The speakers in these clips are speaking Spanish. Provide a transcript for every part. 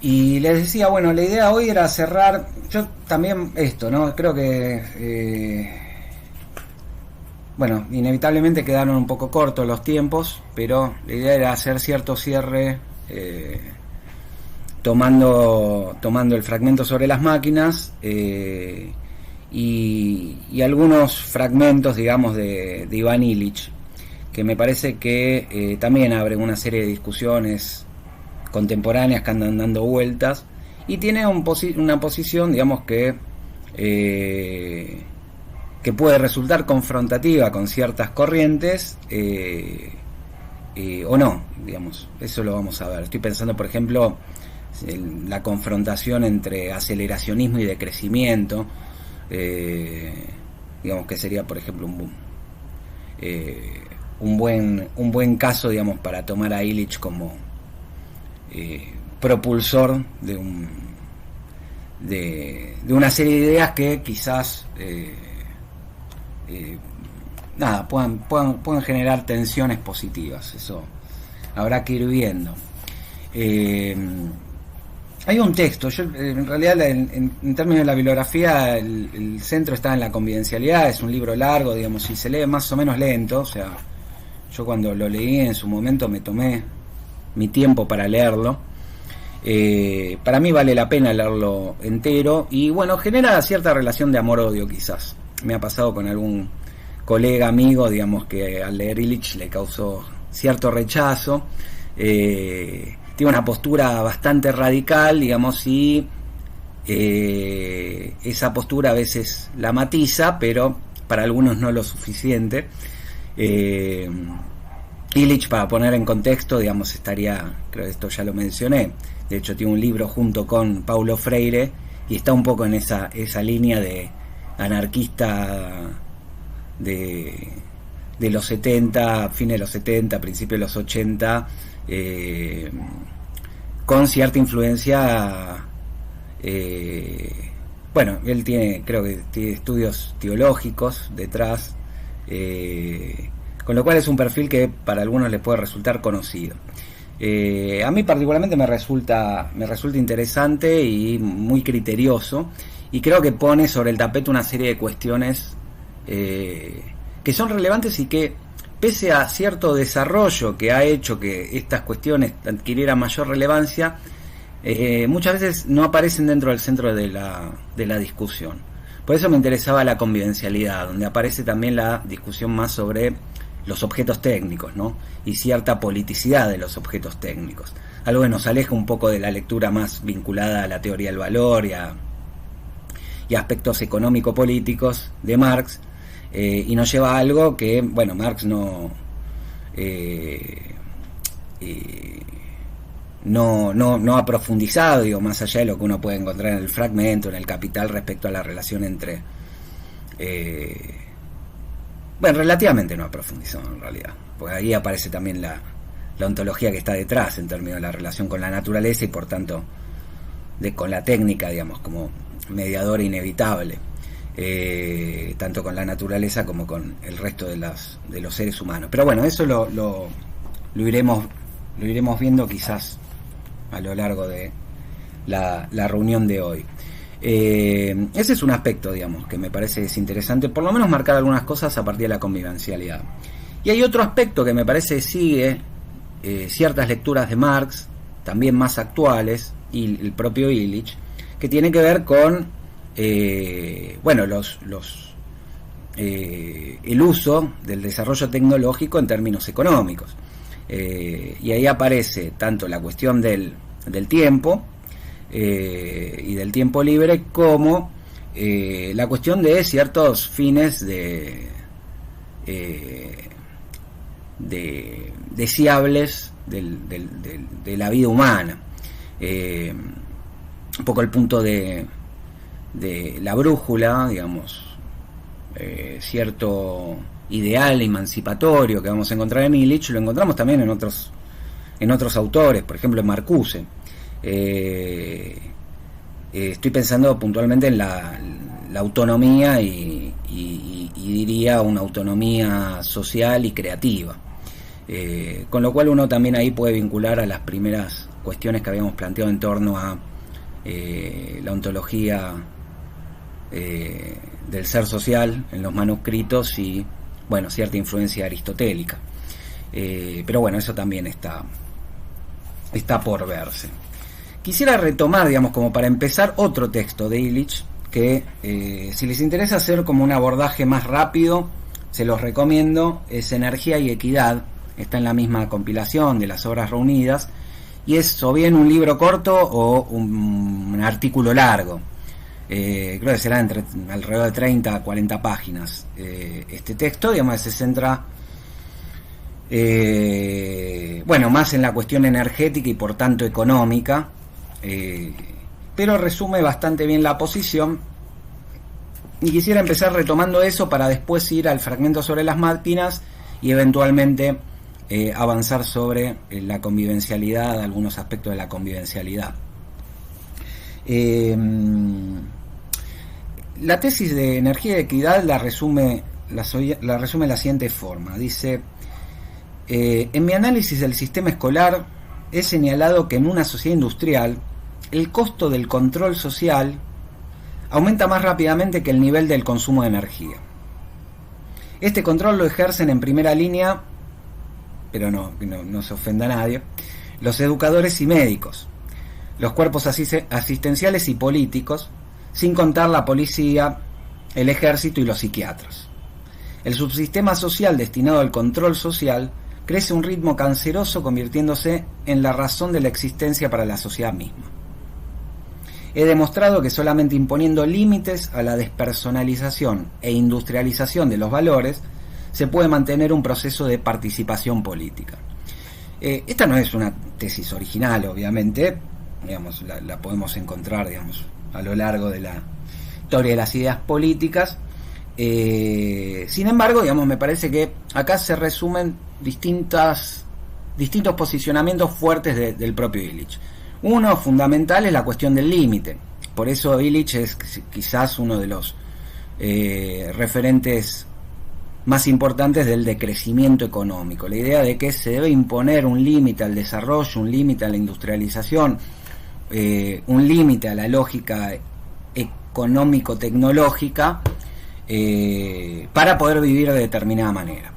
Y les decía, bueno, la idea hoy era cerrar, yo también esto, ¿no? Creo que, bueno, inevitablemente quedaron un poco cortos los tiempos, pero la idea era hacer cierto cierre tomando el fragmento sobre las máquinas y algunos fragmentos, digamos, de Iván Illich, que me parece que también abre una serie de discusiones contemporáneas que andan dando vueltas y tiene una posición, digamos, que puede resultar confrontativa con ciertas corrientes o no, digamos, eso lo vamos a ver. Estoy pensando, por ejemplo, en la confrontación entre aceleracionismo y decrecimiento, digamos que sería, por ejemplo, un buen caso, digamos, para tomar a Illich como propulsor de una serie de ideas que quizás nada, puedan generar tensiones positivas. Eso habrá que ir viendo. Hay un texto, yo en realidad en términos de la bibliografía el centro está en la confidencialidad, es un libro largo, digamos, y se lee más o menos lento, o sea, yo cuando lo leí en su momento me tomé mi tiempo para leerlo. Para mí vale la pena leerlo entero y bueno, genera cierta relación de amor-odio quizás. Me ha pasado con algún colega, amigo, digamos, que al leer Illich le causó cierto rechazo. Tiene una postura bastante radical, digamos, y esa postura a veces la matiza, pero para algunos no lo suficiente. Illich, para poner en contexto, digamos, estaría, creo que esto ya lo mencioné, de hecho tiene un libro junto con Paulo Freire y está un poco en esa línea de anarquista de los 70, fines de los 70, principios de los 80, con cierta influencia, bueno, él tiene, creo que tiene estudios teológicos detrás, con lo cual es un perfil que para algunos les puede resultar conocido. A mí particularmente me resulta interesante y muy criterioso, y creo que pone sobre el tapete una serie de cuestiones que son relevantes y que, pese a cierto desarrollo que ha hecho que estas cuestiones adquirieran mayor relevancia, muchas veces no aparecen dentro del centro de la discusión. Por eso me interesaba la convivencialidad, donde aparece también la discusión más sobre los objetos técnicos, ¿no? Y cierta politicidad de los objetos técnicos, algo que nos aleja un poco de la lectura más vinculada a la teoría del valor y a aspectos económico-políticos de Marx, y nos lleva a algo que, bueno, Marx no ha profundizado, digo, más allá de lo que uno puede encontrar en el fragmento, en el Capital, respecto a la relación entre bueno, relativamente no ha profundizado en realidad, porque ahí aparece también la ontología que está detrás en términos de la relación con la naturaleza y por tanto con la técnica, digamos, como mediador inevitable, tanto con la naturaleza como con el resto de los seres humanos. Pero bueno, eso lo iremos viendo quizás a lo largo de la reunión de hoy. Ese es un aspecto, digamos, que me parece es interesante, por lo menos marcar algunas cosas a partir de la convivencialidad. Y hay otro aspecto que me parece sigue ciertas lecturas de Marx, también más actuales, y el propio Illich, que tiene que ver con bueno, el uso del desarrollo tecnológico en términos económicos. Y ahí aparece tanto la cuestión del tiempo y del tiempo libre, como la cuestión de ciertos fines deseables de la vida humana. Un poco el punto de la brújula, digamos, cierto ideal emancipatorio que vamos a encontrar en Illich, lo encontramos también en otros autores, por ejemplo en Marcuse. Estoy pensando puntualmente en la autonomía y diría una autonomía social y creativa, con lo cual uno también ahí puede vincular a las primeras cuestiones que habíamos planteado en torno a la ontología del ser social en los manuscritos y, bueno, cierta influencia aristotélica. Pero bueno, eso también está por verse. Quisiera retomar, digamos, como para empezar, otro texto de Illich que, si les interesa hacer como un abordaje más rápido, se los recomiendo. Es Energía y Equidad, está en la misma compilación de las obras reunidas, y es o bien un libro corto o un artículo largo. Creo que será alrededor de 30 a 40 páginas. Este texto, digamos, se centra más en la cuestión energética y por tanto económica, pero resume bastante bien la posición, y quisiera empezar retomando eso para después ir al fragmento sobre las máquinas y eventualmente avanzar sobre la convivencialidad, algunos aspectos de la convivencialidad. La tesis de Energía y Equidad la resume de la siguiente forma. Dice: en mi análisis del sistema escolar he señalado que en una sociedad industrial el costo del control social aumenta más rápidamente que el nivel del consumo de energía. Este control lo ejercen en primera línea, pero no se ofenda a nadie, los educadores y médicos, los cuerpos asistenciales y políticos, sin contar la policía, el ejército y los psiquiatras. El subsistema social destinado al control social crece a un ritmo canceroso, convirtiéndose en la razón de la existencia para la sociedad misma. He demostrado que solamente imponiendo límites a la despersonalización e industrialización de los valores se puede mantener un proceso de participación política. Esta no es una tesis original, obviamente, digamos, la podemos encontrar, digamos, a lo largo de la historia de las ideas políticas. Sin embargo, digamos, me parece que acá se resumen distintos posicionamientos fuertes del propio Illich. Uno fundamental es la cuestión del límite. Por eso Illich es quizás uno de los referentes más importantes del decrecimiento económico. La idea de que se debe imponer un límite al desarrollo, un límite a la industrialización, un límite a la lógica económico-tecnológica para poder vivir de determinada manera.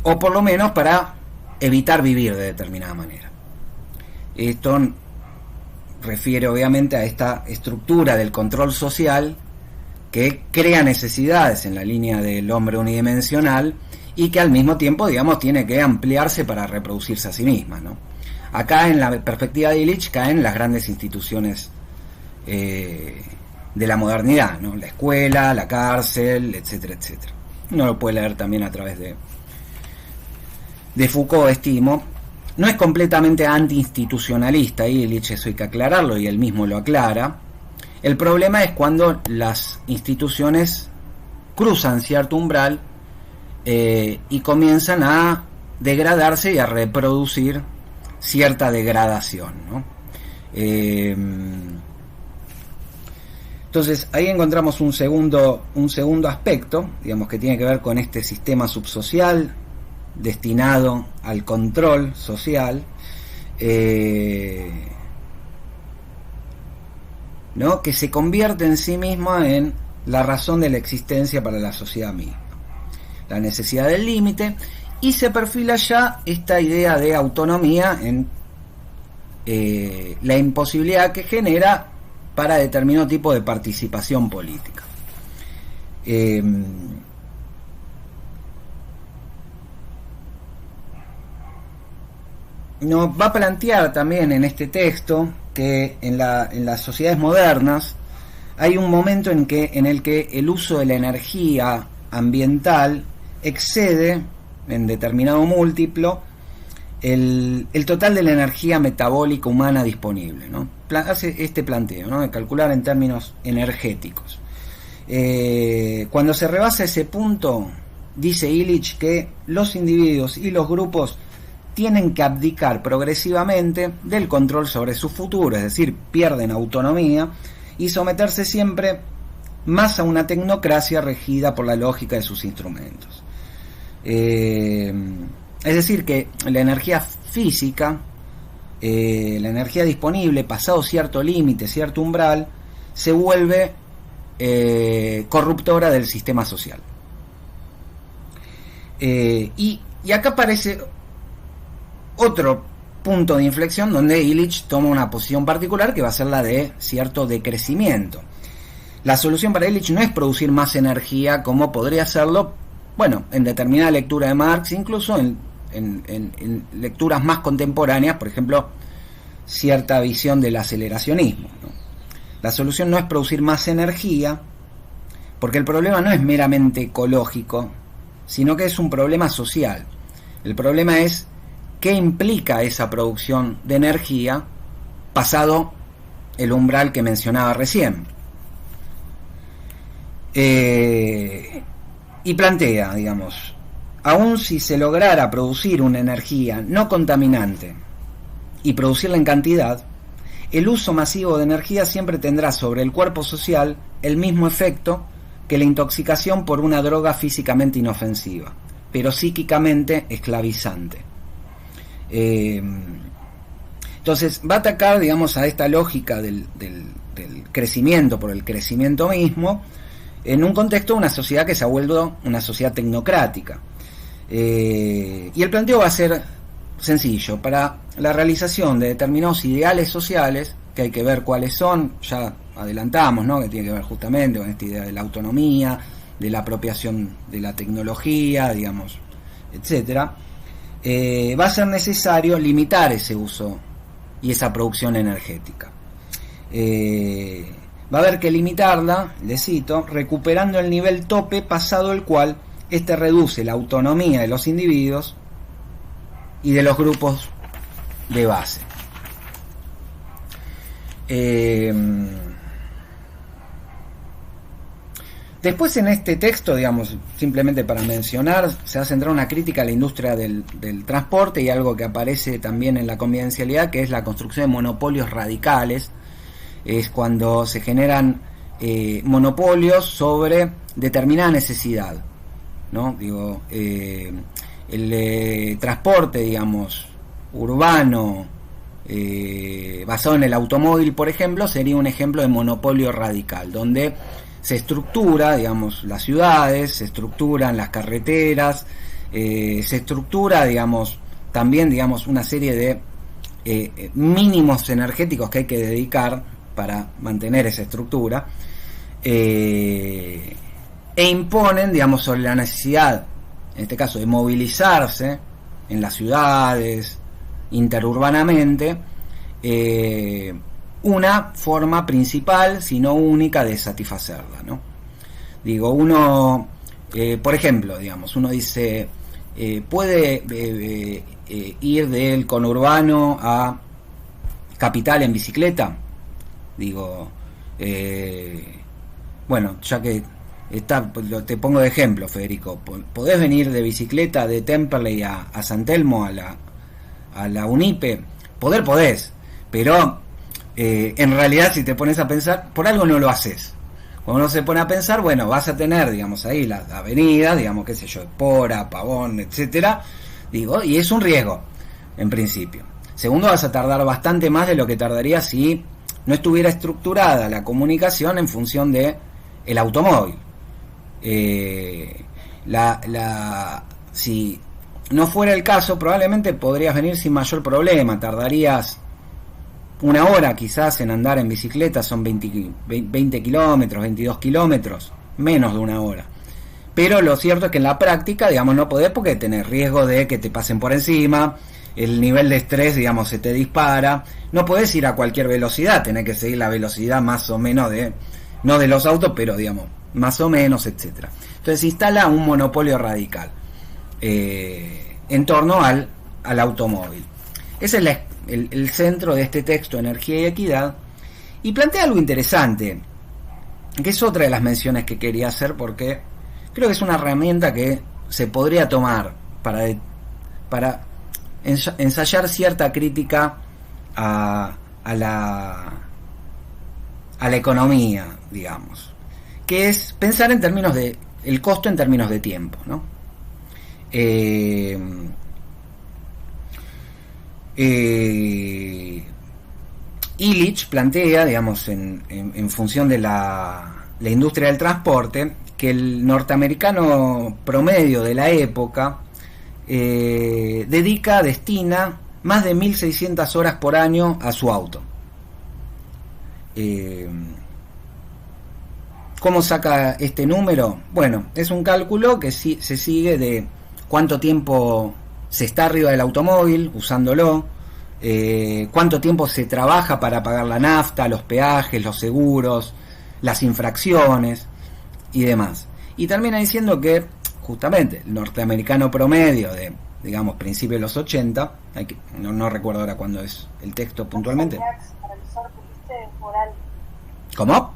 O por lo menos para evitar vivir de determinada manera. Esto refiere obviamente a esta estructura del control social que crea necesidades en la línea del hombre unidimensional y que al mismo tiempo, digamos, tiene que ampliarse para reproducirse a sí misma, ¿no? Acá, en la perspectiva de Illich, caen las grandes instituciones de la modernidad, ¿no? La escuela, la cárcel, etcétera, etcétera. Uno lo puede leer también a través de Foucault, estimo. No es completamente anti-institucionalista Illich, eso hay que aclararlo, y él mismo lo aclara. El problema es cuando las instituciones cruzan cierto umbral y comienzan a degradarse y a reproducir cierta degradación, ¿no? Entonces ahí encontramos un segundo aspecto, digamos, que tiene que ver con este sistema subsocial destinado al control social, ¿no? Que se convierte en sí misma en la razón de la existencia para la sociedad misma, la necesidad del límite, y se perfila ya esta idea de autonomía en la imposibilidad que genera para determinado tipo de participación política. Nos va a plantear también en este texto que en las sociedades modernas hay un momento en el que el uso de la energía ambiental excede en determinado múltiplo el total de la energía metabólica humana disponible, ¿no? Hace este planteo, ¿no?, de calcular en términos energéticos. Cuando se rebasa ese punto, dice Illich que los individuos y los grupos tienen que abdicar progresivamente del control sobre su futuro, es decir, pierden autonomía, y someterse siempre más a una tecnocracia regida por la lógica de sus instrumentos. Es decir, que la energía física la energía disponible, pasado cierto límite, cierto umbral, se vuelve corruptora del sistema social. Y acá aparece otro punto de inflexión donde Illich toma una posición particular que va a ser la de cierto decrecimiento. La solución para Illich no es producir más energía como podría serlo, bueno, en determinada lectura de Marx, incluso en lecturas más contemporáneas, por ejemplo, cierta visión del aceleracionismo, ¿no? La solución no es producir más energía, porque el problema no es meramente ecológico, sino que es un problema social. El problema es qué implica esa producción de energía pasado el umbral que mencionaba recién. Y plantea, digamos, aun si se lograra producir una energía no contaminante y producirla en cantidad, el uso masivo de energía siempre tendrá sobre el cuerpo social el mismo efecto que la intoxicación por una droga físicamente inofensiva, pero psíquicamente esclavizante. Entonces va a atacar, digamos, a esta lógica del crecimiento por el crecimiento mismo, en un contexto de una sociedad que se ha vuelto una sociedad tecnocrática. Y el planteo va a ser sencillo: para la realización de determinados ideales sociales, que hay que ver cuáles son, ya adelantamos, ¿no?, que tiene que ver justamente con esta idea de la autonomía, de la apropiación de la tecnología, digamos, etcétera, va a ser necesario limitar ese uso y esa producción energética. Va a haber que limitarla, le cito, recuperando el nivel tope pasado el cual este reduce la autonomía de los individuos y de los grupos de base. Después, en este texto, digamos, simplemente para mencionar, se va a centrar una crítica a la industria del transporte y algo que aparece también en la convivencialidad, que es la construcción de monopolios radicales. Es cuando se generan monopolios sobre determinada necesidad, ¿no? Digo, el transporte, digamos, urbano, basado en el automóvil, por ejemplo, sería un ejemplo de monopolio radical, donde se estructura, digamos, las ciudades, se estructuran las carreteras, se estructura, digamos, también, digamos, una serie de mínimos energéticos que hay que dedicar para mantener esa estructura, e imponen, digamos, sobre la necesidad, en este caso, de movilizarse en las ciudades, interurbanamente, una forma principal, si no única, de satisfacerla, ¿no? Digo, uno, por ejemplo, digamos, uno dice, ¿puede ir del conurbano a Capital en bicicleta? Digo, bueno, ya que está, te pongo de ejemplo, Federico, ¿podés venir de bicicleta de Temperley a San Telmo, a la Unipe? Podés, pero en realidad, si te pones a pensar, por algo no lo haces. Cuando uno se pone a pensar, bueno, vas a tener, digamos, ahí las avenidas, digamos, qué sé yo, Espora, Pavón, etcétera, digo, y es un riesgo, en principio. Segundo, vas a tardar bastante más de lo que tardaría si no estuviera estructurada la comunicación en función de el automóvil. Si no fuera el caso, probablemente podrías venir sin mayor problema, tardarías una hora quizás en andar en bicicleta, son 20 kilómetros, 22 kilómetros, menos de una hora. Pero lo cierto es que en la práctica, digamos, no podés, porque tenés riesgo de que te pasen por encima, el nivel de estrés, digamos, se te dispara, no podés ir a cualquier velocidad, tenés que seguir la velocidad más o menos no de los autos, pero digamos, más o menos, etcétera. Entonces se instala un monopolio radical en torno al automóvil. Ese es el centro de este texto, Energía y Equidad, y plantea algo interesante, que es otra de las menciones que quería hacer, porque creo que es una herramienta que se podría tomar para ensayar cierta crítica a la economía, digamos, que es pensar en términos de el costo en términos de tiempo, ¿no? Illich plantea, digamos, en función de la industria del transporte, que el norteamericano promedio de la época destina más de 1.600 horas por año a su auto. ¿Cómo saca este número? Bueno, es un cálculo que se sigue de cuánto tiempo se está arriba del automóvil usándolo, cuánto tiempo se trabaja para pagar la nafta, los peajes, los seguros, las infracciones y demás. Y termina diciendo que justamente el norteamericano promedio de, digamos, principios de los 80, no recuerdo ahora cuándo es el texto puntualmente. ¿Cómo?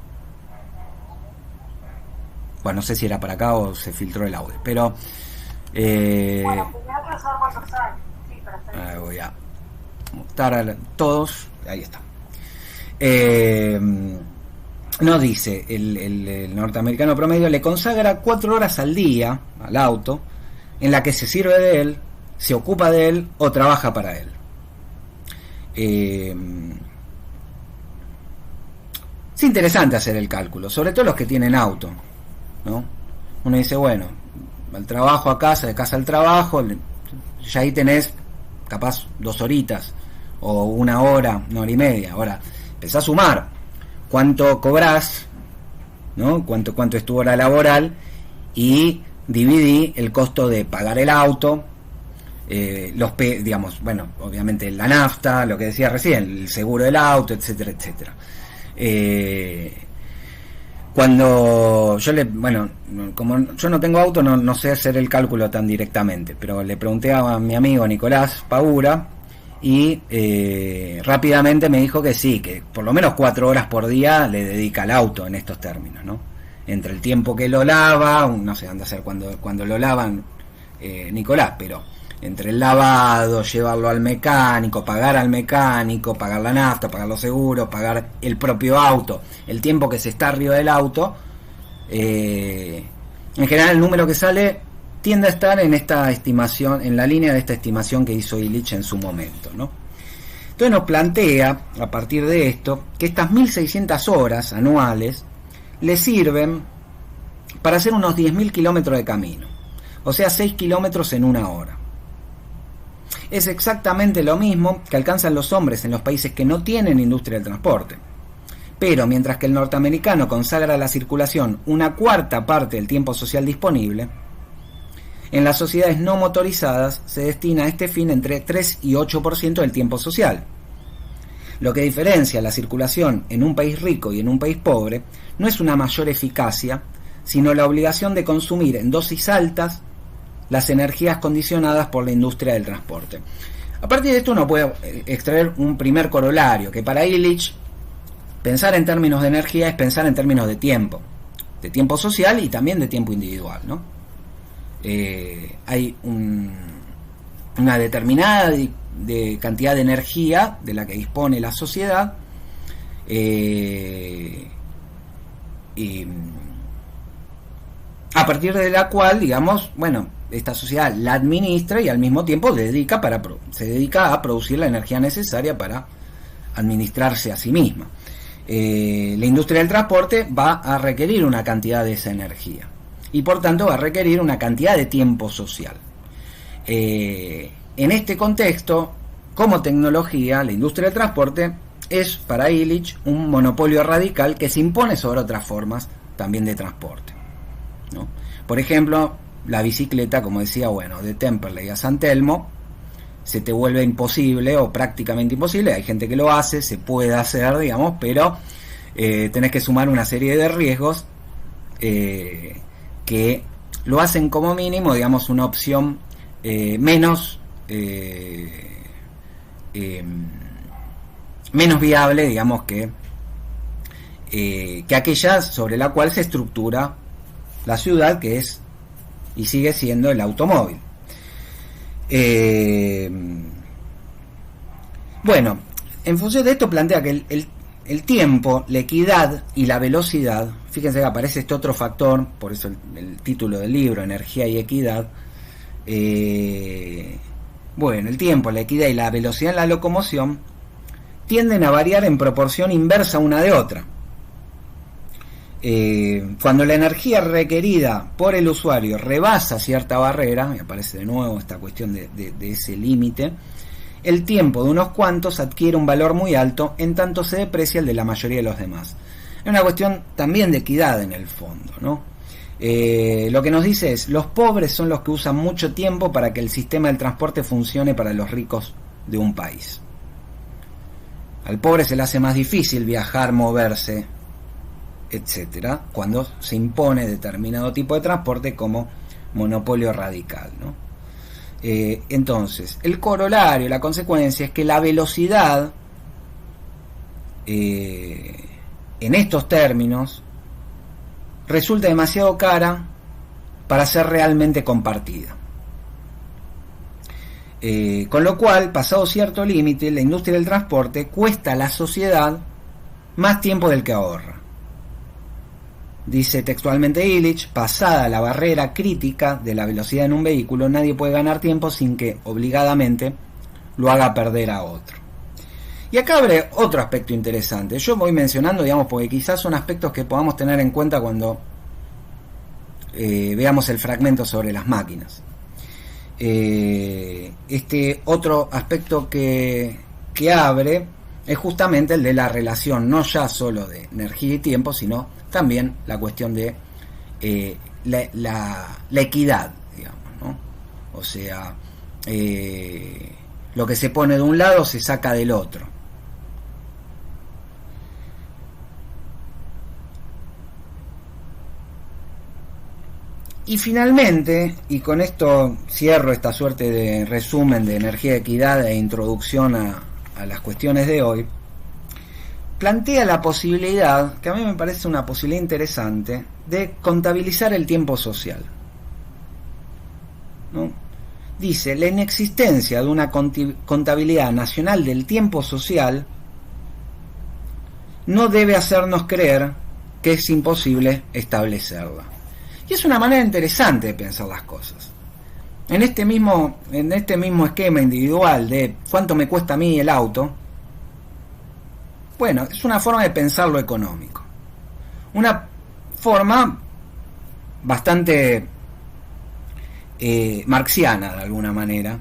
Bueno, no sé si era para acá o se filtró el audio, pero voy a mostrar a todos. Ahí está. Nos dice el norteamericano promedio le consagra 4 horas al día al auto, en la que se sirve de él, se ocupa de él o trabaja para él. Es interesante hacer el cálculo, sobre todo los que tienen auto, ¿no? Uno dice, bueno, al trabajo a casa, de casa al trabajo, ya ahí tenés capaz 2 horitas o 1 hora, 1 hora y media. Ahora empezás a sumar cuánto cobrás, ¿no? Cuánto es tu hora laboral, y dividí el costo de pagar el auto, digamos, bueno, obviamente la nafta, lo que decía recién, el seguro del auto, etcétera, etcétera. Cuando yo como yo no tengo auto, no sé hacer el cálculo tan directamente, pero le pregunté a mi amigo Nicolás Paura y rápidamente me dijo que sí, que por lo menos 4 horas por día le dedica al auto en estos términos, ¿no? Entre el tiempo que lo lava, no sé, anda a ser cuando lo lavan Nicolás, pero entre el lavado, llevarlo al mecánico, pagar al mecánico, pagar la nafta, pagar los seguros, pagar el propio auto, el tiempo que se está arriba del auto, en general el número que sale tiende a estar en esta estimación, en la línea de esta estimación que hizo Illich en su momento, ¿no? Entonces nos plantea, a partir de esto, que estas 1.600 horas anuales le sirven para hacer unos 10.000 kilómetros de camino, o sea, 6 kilómetros en 1 hora. Es exactamente lo mismo que alcanzan los hombres en los países que no tienen industria del transporte. Pero mientras que el norteamericano consagra a la circulación 1/4 parte del tiempo social disponible, en las sociedades no motorizadas se destina a este fin entre 3 y 8% del tiempo social. Lo que diferencia la circulación en un país rico y en un país pobre no es una mayor eficacia, sino la obligación de consumir en dosis altas las energías condicionadas por la industria del transporte. A partir de esto uno puede extraer un primer corolario, que para Illich pensar en términos de energía es pensar en términos de tiempo social y también de tiempo individual, ¿no? Hay una determinada de cantidad de energía de la que dispone la sociedad, y a partir de la cual, digamos, bueno, esta sociedad la administra y al mismo tiempo se dedica a producir la energía necesaria para administrarse a sí misma. La industria del transporte va a requerir una cantidad de esa energía y por tanto va a requerir una cantidad de tiempo social. En este contexto, como tecnología, la industria del transporte es para Illich un monopolio radical que se impone sobre otras formas también de transporte, ¿no? Por ejemplo, la bicicleta, como decía, bueno, de Temperley a San Telmo se te vuelve imposible o prácticamente imposible. Hay gente que lo hace, se puede hacer, digamos, pero tenés que sumar una serie de riesgos que lo hacen como mínimo, digamos, una opción menos viable, digamos, que aquella sobre la cual se estructura la ciudad, que es y sigue siendo el automóvil. Bueno, en función de esto plantea que el tiempo, la equidad y la velocidad, fíjense que aparece este otro factor, por eso el título del libro, Energía y Equidad, Bueno, el tiempo, la equidad y la velocidad en la locomoción tienden a variar en proporción inversa una de otra. Cuando la energía requerida por el usuario rebasa cierta barrera, y aparece de nuevo esta cuestión de ese límite, el tiempo de unos cuantos adquiere un valor muy alto, en tanto se deprecia el de la mayoría de los demás. Es una cuestión también de equidad en el fondo, ¿no? Lo que nos dice es, los pobres son los que usan mucho tiempo para que el sistema del transporte funcione para los ricos de un país. Al pobre se le hace más difícil viajar, moverse, etcétera, cuando se impone determinado tipo de transporte como monopolio radical, ¿no? Entonces, el corolario, la consecuencia es que la velocidad, en estos términos, resulta demasiado cara para ser realmente compartida. Con lo cual, pasado cierto límite, la industria del transporte cuesta a la sociedad más tiempo del que ahorra. Dice textualmente Illich, pasada la barrera crítica de la velocidad en un vehículo, nadie puede ganar tiempo sin que obligadamente lo haga perder a otro. Y acá abre otro aspecto interesante. Yo voy mencionando, digamos, porque quizás son aspectos que podamos tener en cuenta cuando veamos el fragmento sobre las máquinas. Este otro aspecto que abre es justamente el de la relación, no ya solo de energía y tiempo, sino también la cuestión de la equidad, digamos, ¿no? O sea, lo que se pone de un lado se saca del otro. Y finalmente, y con esto cierro esta suerte de resumen de energía, equidad e introducción a las cuestiones de hoy, plantea la posibilidad, que a mí me parece una posibilidad interesante, de contabilizar el tiempo social, ¿no? Dice, la inexistencia de una contabilidad nacional del tiempo social no debe hacernos creer que es imposible establecerla. Y es una manera interesante de pensar las cosas. En este mismo esquema individual de cuánto me cuesta a mí el auto, bueno, es una forma de pensar lo económico. Una forma bastante marxiana, de alguna manera,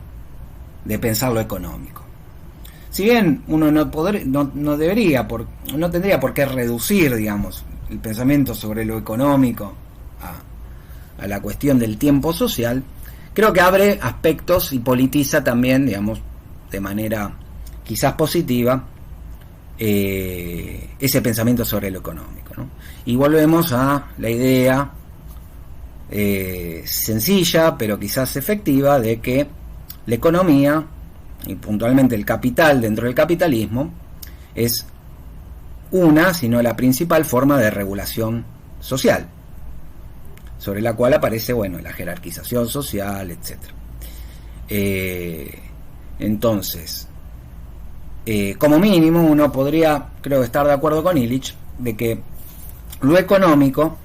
de pensar lo económico. Si bien uno no tendría por qué reducir, digamos, el pensamiento sobre lo económico a la cuestión del tiempo social, creo que abre aspectos y politiza también, digamos, de manera quizás positiva, ese pensamiento sobre lo económico, ¿no? Y volvemos a la idea sencilla, pero quizás efectiva, de que la economía, y puntualmente el capital dentro del capitalismo, es una, si no la principal forma de regulación social, sobre la cual aparece, bueno, la jerarquización social, etcétera. Entonces, como mínimo, uno podría, creo, estar de acuerdo con Illich, de que lo económico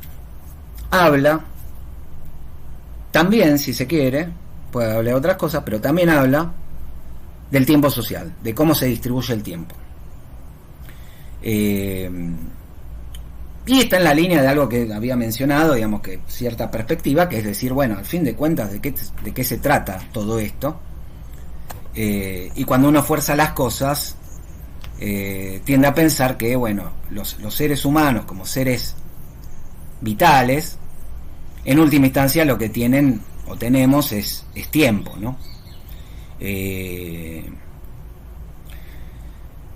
habla también, si se quiere, puede hablar de otras cosas, pero también habla del tiempo social, de cómo se distribuye el tiempo. Y está en la línea de algo que había mencionado, digamos, que cierta perspectiva, que es decir, bueno, al fin de cuentas, ¿de qué se trata todo esto? Y cuando uno fuerza las cosas, tiende a pensar que, bueno, los seres humanos como seres vitales, en última instancia lo que tienen o tenemos es tiempo, ¿no?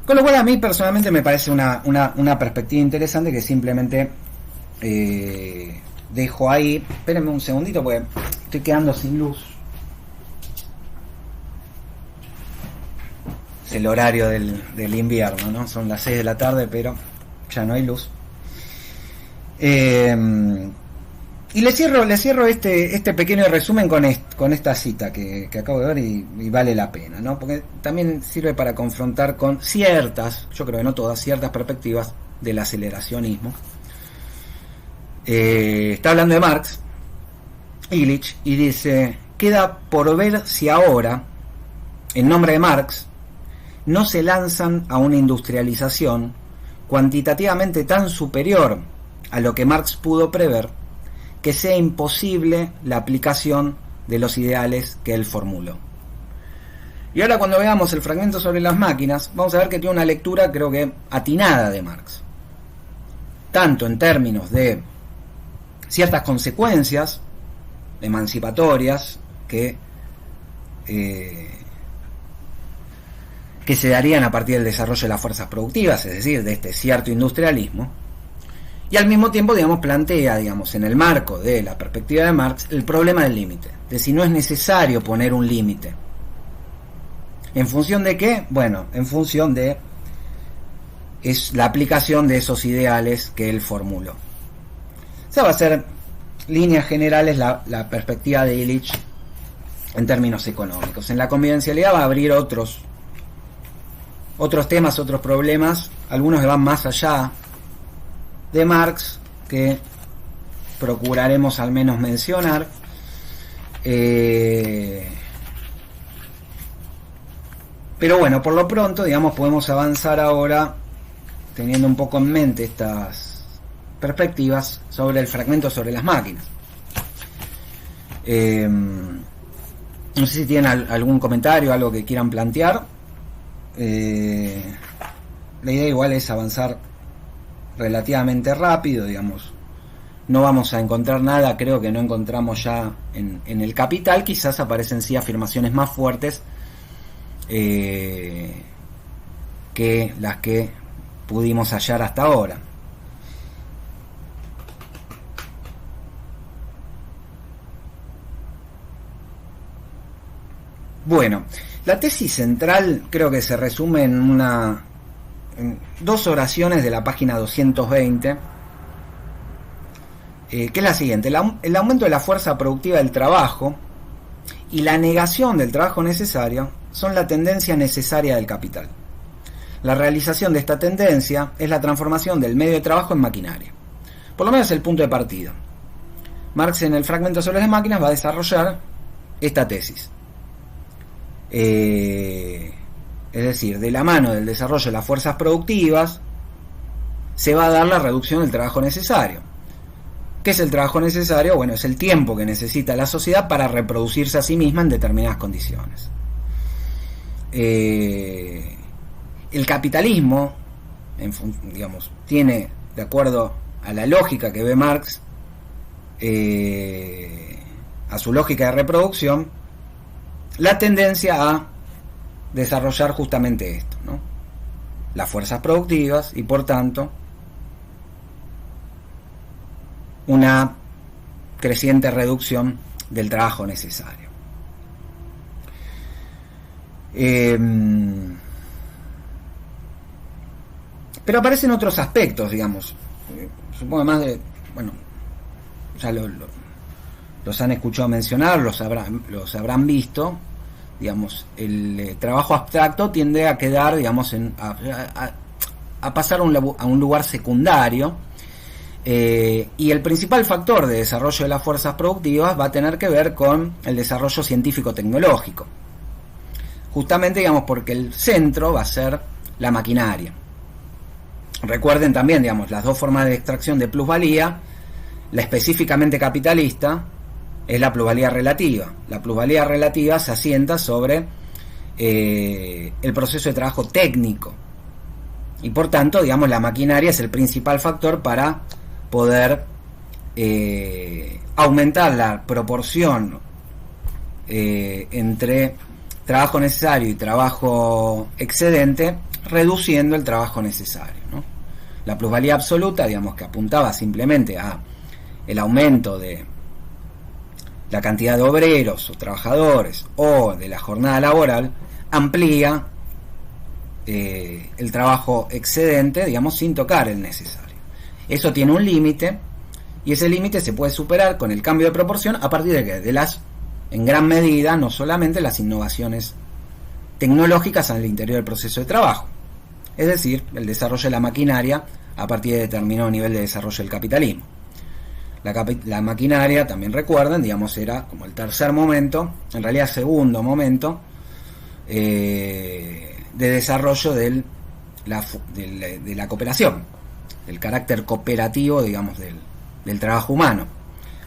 Con lo cual a mí personalmente me parece una perspectiva interesante que simplemente dejo ahí. Espérenme un segundito porque estoy quedando sin luz. Es el horario del invierno, ¿no? Son las 6 de la tarde, pero ya no hay luz. Y le cierro este pequeño resumen con esta cita que acabo de ver y vale la pena, ¿no? Porque también sirve para confrontar con ciertas, yo creo que no todas, ciertas perspectivas del aceleracionismo. Está hablando de Marx, Illich, y dice: queda por ver si ahora, en nombre de Marx, no se lanzan a una industrialización cuantitativamente tan superior a lo que Marx pudo prever, que sea imposible la aplicación de los ideales que él formuló. Y ahora, cuando veamos el fragmento sobre las máquinas, vamos a ver que tiene una lectura, creo que atinada, de Marx, tanto en términos de ciertas consecuencias emancipatorias que se darían a partir del desarrollo de las fuerzas productivas, es decir, de este cierto industrialismo, y al mismo tiempo, digamos, plantea, digamos, en el marco de la perspectiva de Marx, el problema del límite, de si no es necesario poner un límite. ¿En función de qué? Bueno, en función de la aplicación de esos ideales que él formuló. Esa va a ser, líneas generales, la perspectiva de Illich en términos económicos. En la convivencialidad va a abrir otros temas, otros problemas, algunos que van más allá de Marx, que procuraremos al menos mencionar. Pero bueno, por lo pronto, digamos, podemos avanzar ahora teniendo un poco en mente estas perspectivas sobre el fragmento sobre las máquinas. No sé si tienen algún comentario, algo que quieran plantear. La idea igual es avanzar relativamente rápido, digamos. No vamos a encontrar nada, creo que no encontramos ya en el Capital. Quizás aparecen sí afirmaciones más fuertes que las que pudimos hallar hasta ahora. Bueno, la tesis central creo que se resume en dos oraciones de la página 220, que es la siguiente: el aumento de la fuerza productiva del trabajo y la negación del trabajo necesario son la tendencia necesaria del capital. La realización de esta tendencia es la transformación del medio de trabajo en maquinaria. Por lo menos el punto de partida. Marx, en el fragmento sobre las máquinas, va a desarrollar esta tesis. Es decir, de la mano del desarrollo de las fuerzas productivas se va a dar la reducción del trabajo necesario. ¿Qué es el trabajo necesario? Bueno, es el tiempo que necesita la sociedad para reproducirse a sí misma en determinadas condiciones. El capitalismo, digamos, tiene, de acuerdo a la lógica que ve Marx, a su lógica de reproducción, la tendencia a desarrollar justamente esto, ¿no? Las fuerzas productivas y, por tanto, una creciente reducción del trabajo necesario. Pero aparecen otros aspectos, digamos. Supongo más de, bueno, ya los han escuchado mencionar, los habrán visto. Digamos, el trabajo abstracto tiende a quedar, digamos, a pasar a un lugar secundario, y el principal factor de desarrollo de las fuerzas productivas va a tener que ver con el desarrollo científico-tecnológico. Justamente, digamos, porque el centro va a ser la maquinaria. Recuerden también, digamos, las dos formas de extracción de plusvalía. La específicamente capitalista es la plusvalía relativa. La plusvalía relativa se asienta sobre el proceso de trabajo técnico. Y por tanto, digamos, la maquinaria es el principal factor para poder aumentar la proporción entre trabajo necesario y trabajo excedente, reduciendo el trabajo necesario, ¿no? La plusvalía absoluta, digamos, que apuntaba simplemente a el aumento de la cantidad de obreros o trabajadores o de la jornada laboral, amplía el trabajo excedente, digamos, sin tocar el necesario. Eso tiene un límite, y ese límite se puede superar con el cambio de proporción a partir de que en gran medida, no solamente las innovaciones tecnológicas en el interior del proceso de trabajo, es decir, el desarrollo de la maquinaria a partir de determinado nivel de desarrollo del capitalismo. La maquinaria, también recuerden, digamos, era como el tercer momento, en realidad segundo momento, de desarrollo de la cooperación, del carácter cooperativo, digamos, del trabajo humano.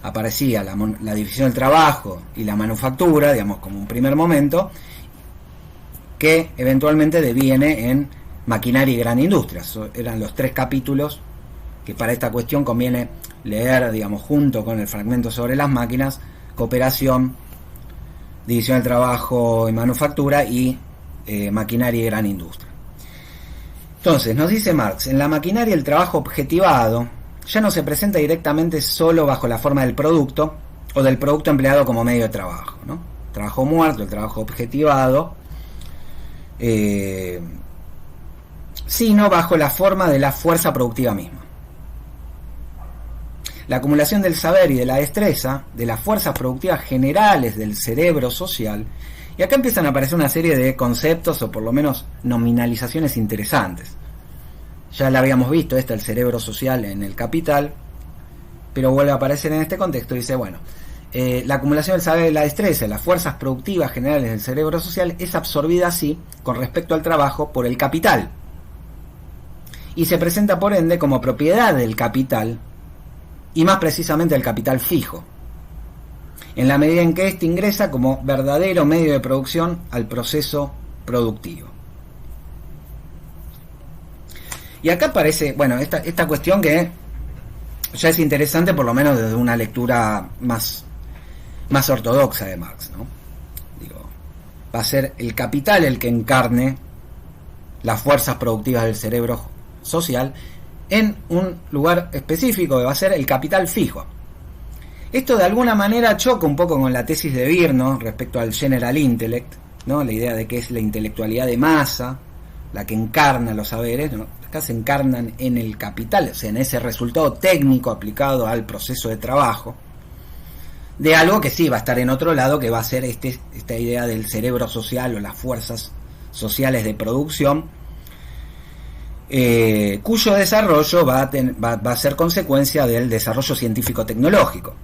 Aparecía la división del trabajo y la manufactura, digamos, como un primer momento, que eventualmente deviene en maquinaria y gran industria. Eran los 3 capítulos que para esta cuestión conviene leer, digamos, junto con el fragmento sobre las máquinas: cooperación, división del trabajo y manufactura, y maquinaria y gran industria. Entonces, nos dice Marx, en la maquinaria el trabajo objetivado ya no se presenta directamente solo bajo la forma del producto o del producto empleado como medio de trabajo, ¿no? Trabajo muerto, el trabajo objetivado, sino bajo la forma de la fuerza productiva misma. La acumulación del saber y de la destreza, de las fuerzas productivas generales del cerebro social, y acá empiezan a aparecer una serie de conceptos, o por lo menos nominalizaciones interesantes. Ya la habíamos visto, el cerebro social en el Capital, pero vuelve a aparecer en este contexto. Dice, bueno, la acumulación del saber y la destreza, las fuerzas productivas generales del cerebro social, es absorbida así, con respecto al trabajo, por el capital, y se presenta por ende como propiedad del capital, y más precisamente el capital fijo, en la medida en que éste ingresa como verdadero medio de producción al proceso productivo. Y acá aparece, bueno, esta cuestión que ya es interesante, por lo menos desde una lectura más ortodoxa de Marx, ¿no? Digo, va a ser el capital el que encarne las fuerzas productivas del cerebro social en un lugar específico, que va a ser el capital fijo. Esto de alguna manera choca un poco con la tesis de Virno respecto al general intellect, ¿no? La idea de que es la intelectualidad de masa la que encarna los saberes, ¿no? Acá se encarnan en el capital, o sea, en ese resultado técnico aplicado al proceso de trabajo, de algo que sí va a estar en otro lado, que va a ser esta idea del cerebro social o las fuerzas sociales de producción, cuyo desarrollo va a ser consecuencia del desarrollo científico-tecnológico.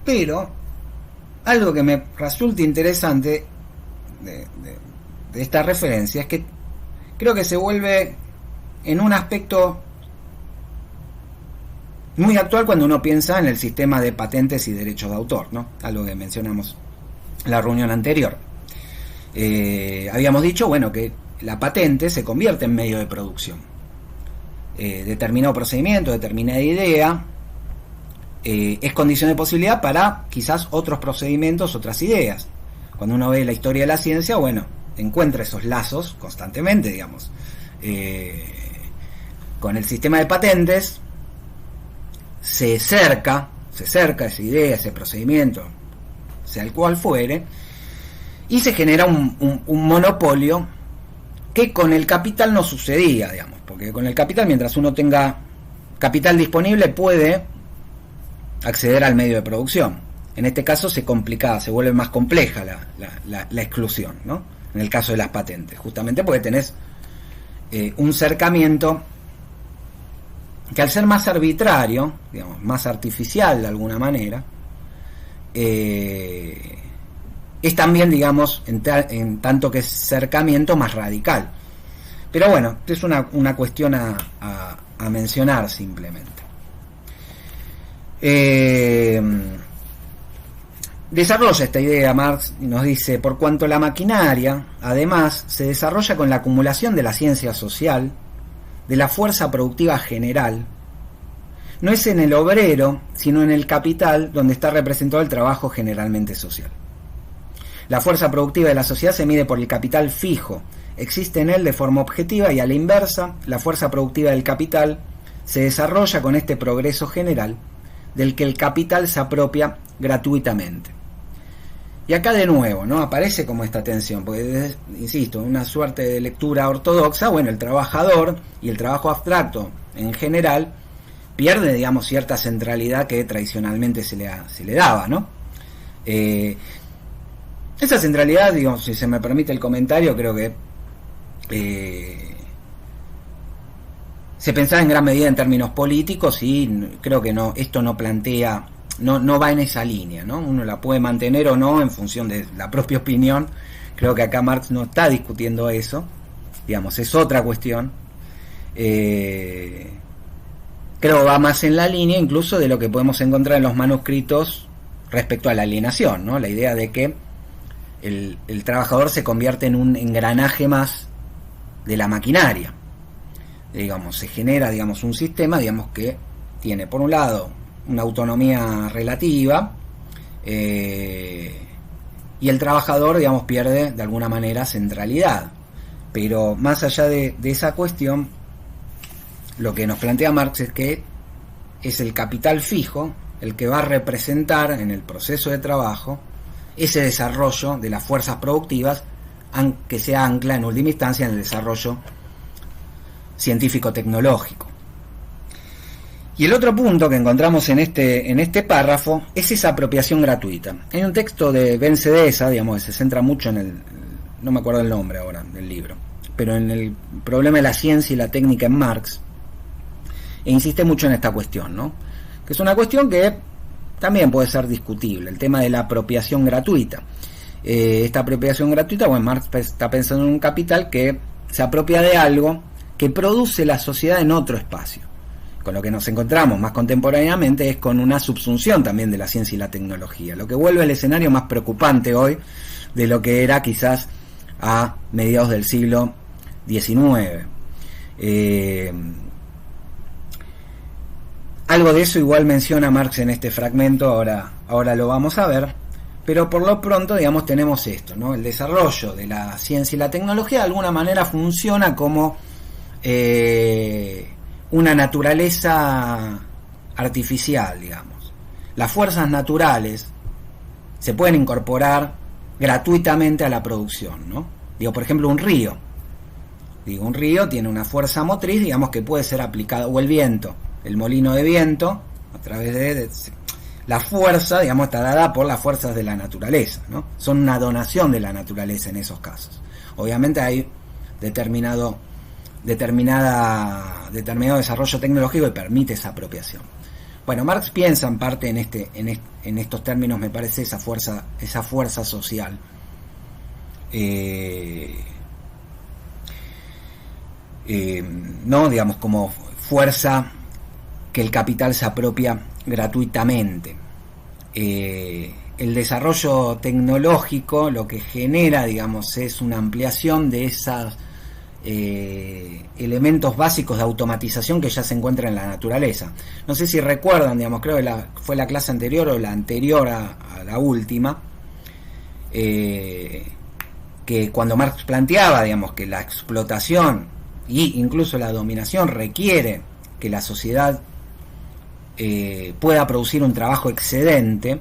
Pero algo que me resulta interesante de esta referencia es que creo que se vuelve en un aspecto muy actual cuando uno piensa en el sistema de patentes y derechos de autor, ¿no? Algo que mencionamos en la reunión anterior. Habíamos dicho, bueno, que la patente se convierte en medio de producción. Determinado procedimiento, determinada idea, es condición de posibilidad para quizás otros procedimientos, otras ideas. Cuando uno ve la historia de la ciencia, bueno, encuentra esos lazos constantemente, digamos. Con el sistema de patentes se cerca esa idea, ese procedimiento, sea el cual fuere, y se genera un monopolio que con el capital no sucedía, digamos, porque con el capital, mientras uno tenga capital disponible, puede acceder al medio de producción. En este caso se vuelve más compleja la exclusión, ¿no? En el caso de las patentes, justamente porque tenés un cercamiento que, al ser más arbitrario, digamos, más artificial de alguna manera, es también, digamos, en tanto que es cercamiento, más radical. Pero bueno, es una cuestión a mencionar simplemente. Desarrolla esta idea Marx y nos dice: por cuanto la maquinaria, además, se desarrolla con la acumulación de la ciencia social, de la fuerza productiva general, no es en el obrero, sino en el capital donde está representado el trabajo generalmente social. La fuerza productiva de la sociedad se mide por el capital fijo, existe en él de forma objetiva, y a la inversa, la fuerza productiva del capital se desarrolla con este progreso general del que el capital se apropia gratuitamente. Y acá de nuevo, ¿no? Aparece como esta tensión, porque, insisto, en una suerte de lectura ortodoxa, bueno, el trabajador y el trabajo abstracto en general pierde, digamos, cierta centralidad que tradicionalmente se le daba, ¿no? Esa centralidad, digamos, si se me permite el comentario, creo que se pensaba en gran medida en términos políticos, y creo que esto no plantea no va en esa línea, ¿no? Uno la puede mantener o no en función de la propia opinión. Creo que acá Marx no está discutiendo eso, digamos, es otra cuestión. Creo que va más en la línea incluso de lo que podemos encontrar en los manuscritos respecto a la alienación, ¿no? La idea de que el trabajador se convierte en un engranaje más de la maquinaria. Digamos, se genera, digamos, un sistema, digamos, que tiene por un lado una autonomía relativa, y el trabajador, digamos, pierde de alguna manera centralidad. Pero más allá de esa cuestión, lo que nos plantea Marx es que es el capital fijo el que va a representar en el proceso de trabajo ese desarrollo de las fuerzas productivas, que se ancla en última instancia en el desarrollo científico-tecnológico. Y el otro punto que encontramos en este párrafo es esa apropiación gratuita. Hay un texto de Ben Sedesa, digamos, que se centra mucho no me acuerdo el nombre ahora del libro, pero en el problema de la ciencia y la técnica en Marx, e insiste mucho en esta cuestión, ¿no? Que es una cuestión que también puede ser discutible, el tema de la apropiación gratuita. Esta apropiación gratuita, bueno, Marx está pensando en un capital que se apropia de algo que produce la sociedad en otro espacio. Con lo que nos encontramos más contemporáneamente es con una subsunción también de la ciencia y la tecnología, lo que vuelve el escenario más preocupante hoy de lo que era quizás a mediados del siglo XIX. Algo de eso igual menciona Marx en este fragmento, ahora lo vamos a ver, pero por lo pronto, digamos, tenemos esto, ¿no? El desarrollo de la ciencia y la tecnología de alguna manera funciona como una naturaleza artificial, digamos. Las fuerzas naturales se pueden incorporar gratuitamente a la producción, ¿no? Digo, por ejemplo, un río. Un río tiene una fuerza motriz, digamos, que puede ser aplicada, o el viento, el molino de viento, a través de la fuerza, digamos, está dada por las fuerzas de la naturaleza, ¿no? Son una donación de la naturaleza en esos casos. Obviamente hay determinado desarrollo tecnológico que permite esa apropiación. Bueno, Marx piensa en parte en estos términos, me parece, esa fuerza social. No, digamos, como fuerza que el capital se apropia gratuitamente. El desarrollo tecnológico lo que genera, digamos, es una ampliación de esos elementos básicos de automatización que ya se encuentran en la naturaleza. No sé si recuerdan, digamos, creo que fue la clase anterior o la anterior a la última, que cuando Marx planteaba, digamos, que la explotación e incluso la dominación requiere que la sociedad pueda producir un trabajo excedente,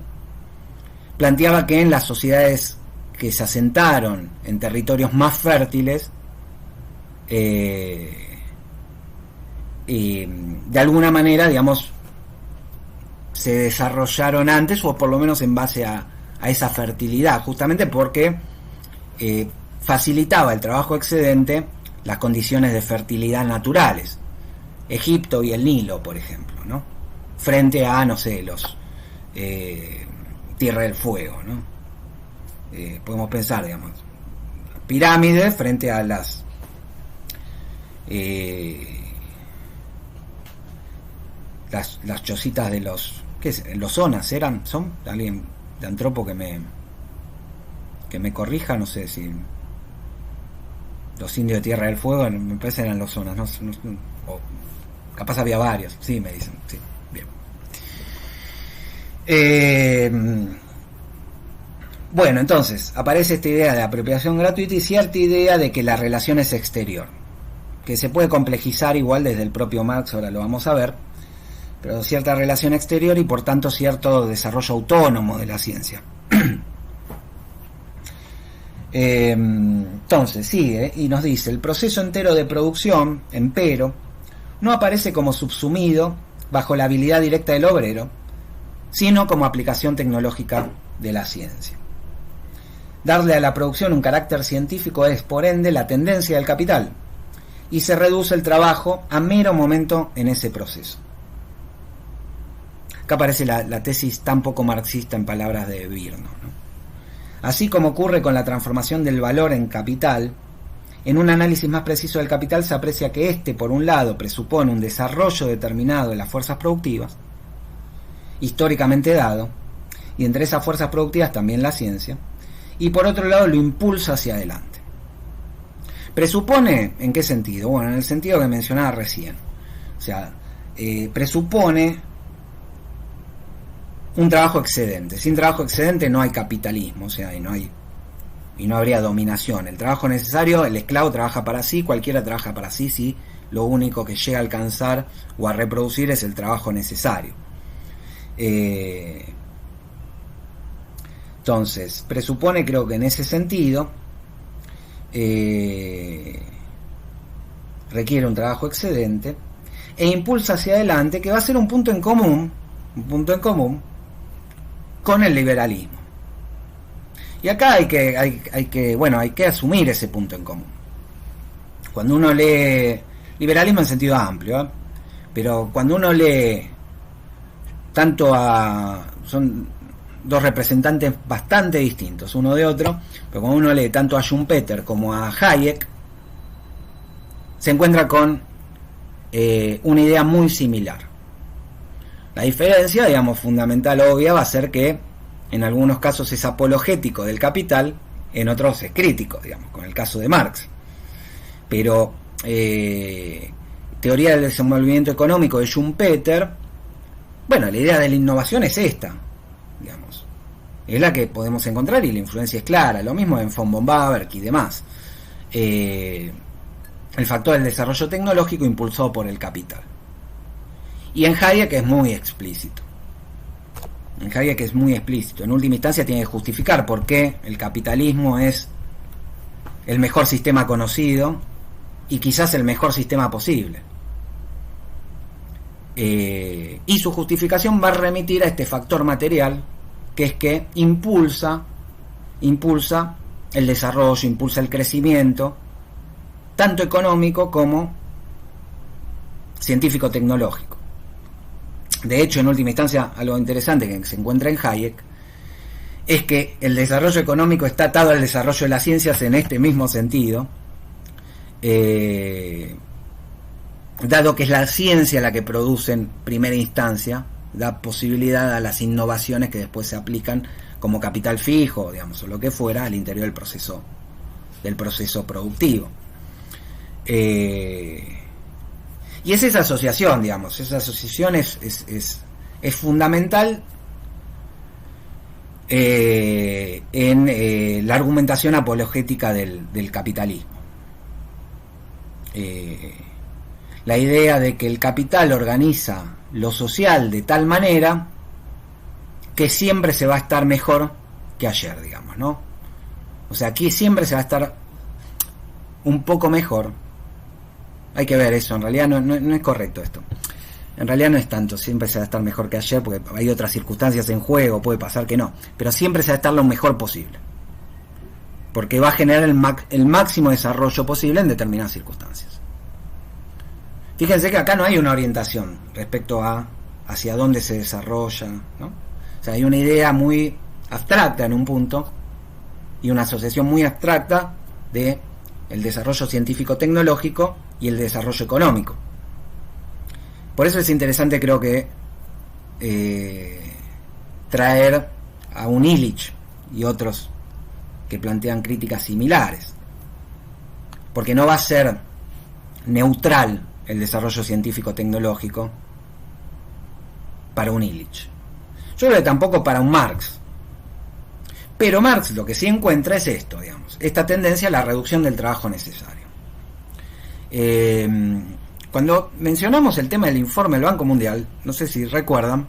planteaba que en las sociedades que se asentaron en territorios más fértiles, de alguna manera, digamos, se desarrollaron antes, o por lo menos en base a esa fertilidad, justamente porque facilitaba el trabajo excedente las condiciones de fertilidad naturales. Egipto y el Nilo, por ejemplo, ¿no? Frente a, no sé, los Tierra del Fuego, ¿no? Podemos pensar, digamos, pirámides frente a las chocitas de los, ¿qué es? Los son alguien de antropo que me corrija, no sé si los indios de Tierra del Fuego, me parece eran los zonas, no, o capaz había varios, sí, me dicen, sí, bien. Bueno, entonces aparece esta idea de apropiación gratuita y cierta idea de que la relación es exterior, que se puede complejizar igual desde el propio Marx, ahora lo vamos a ver, pero cierta relación exterior y por tanto cierto desarrollo autónomo de la ciencia. Entonces sigue y nos dice: el proceso entero de producción, empero, no aparece como subsumido bajo la habilidad directa del obrero, sino como aplicación tecnológica de la ciencia. Darle a la producción un carácter científico es, por ende, la tendencia del capital, y se reduce el trabajo a mero momento en ese proceso. Acá aparece la tesis tan poco marxista en palabras de Virno, ¿no? Así como ocurre con la transformación del valor en capital, en un análisis más preciso del capital se aprecia que éste, por un lado, presupone un desarrollo determinado de las fuerzas productivas, históricamente dado, y entre esas fuerzas productivas también la ciencia, y por otro lado lo impulsa hacia adelante. ¿Presupone en qué sentido? Bueno, en el sentido que mencionaba recién. O sea, presupone un trabajo excedente. Sin trabajo excedente no hay capitalismo, o sea, y no habría dominación. El trabajo necesario, el esclavo trabaja para sí, cualquiera trabaja para sí, si lo único que llega a alcanzar o a reproducir es el trabajo necesario. Entonces, presupone, creo que en ese sentido, requiere un trabajo excedente e impulsa hacia adelante, que va a ser un punto en común con el liberalismo. Y acá hay que asumir ese punto en común. Cuando uno lee liberalismo en sentido amplio, pero cuando uno lee son dos representantes bastante distintos uno de otro, pero cuando uno lee tanto a Schumpeter como a Hayek, se encuentra con una idea muy similar. La diferencia, digamos, fundamental, obvia, va a ser que en algunos casos es apologético del capital, en otros es crítico, digamos, con el caso de Marx. Pero teoría del desenvolvimiento económico de Schumpeter, bueno, la idea de la innovación es esta, digamos, es la que podemos encontrar y la influencia es clara. Lo mismo en von Bawerk y demás. El factor del desarrollo tecnológico impulsado por el capital. Y en Hayek es muy explícito. En última instancia tiene que justificar por qué el capitalismo es el mejor sistema conocido y quizás el mejor sistema posible. Y su justificación va a remitir a este factor material, que es que impulsa el desarrollo, impulsa el crecimiento, tanto económico como científico-tecnológico. De hecho, en última instancia, algo interesante que se encuentra en Hayek es que el desarrollo económico está atado al desarrollo de las ciencias en este mismo sentido, dado que es la ciencia la que produce en primera instancia, da posibilidad a las innovaciones que después se aplican como capital fijo, digamos, o lo que fuera, al interior del proceso productivo. Y es esa asociación, digamos, es fundamental en la argumentación apologética del capitalismo. La idea de que el capital organiza lo social de tal manera que siempre se va a estar mejor que ayer, digamos, ¿no? O sea, aquí siempre se va a estar un poco mejor. Hay que ver eso, en realidad no es correcto esto. En realidad no es tanto, siempre se va a estar mejor que ayer, porque hay otras circunstancias en juego, puede pasar que no, pero siempre se va a estar lo mejor posible, porque va a generar el máximo desarrollo posible en determinadas circunstancias. Fíjense que acá no hay una orientación respecto a hacia dónde se desarrolla, ¿no? O sea, hay una idea muy abstracta en un punto y una asociación muy abstracta de el desarrollo científico-tecnológico y el desarrollo económico. Por eso es interesante, creo que traer a un Illich y otros que plantean críticas similares, porque no va a ser neutral el desarrollo científico-tecnológico para un Illich. Yo creo que tampoco para un Marx. Pero Marx lo que sí encuentra es esto, digamos, esta tendencia a la reducción del trabajo necesario. Cuando mencionamos el tema del informe del Banco Mundial, no sé si recuerdan,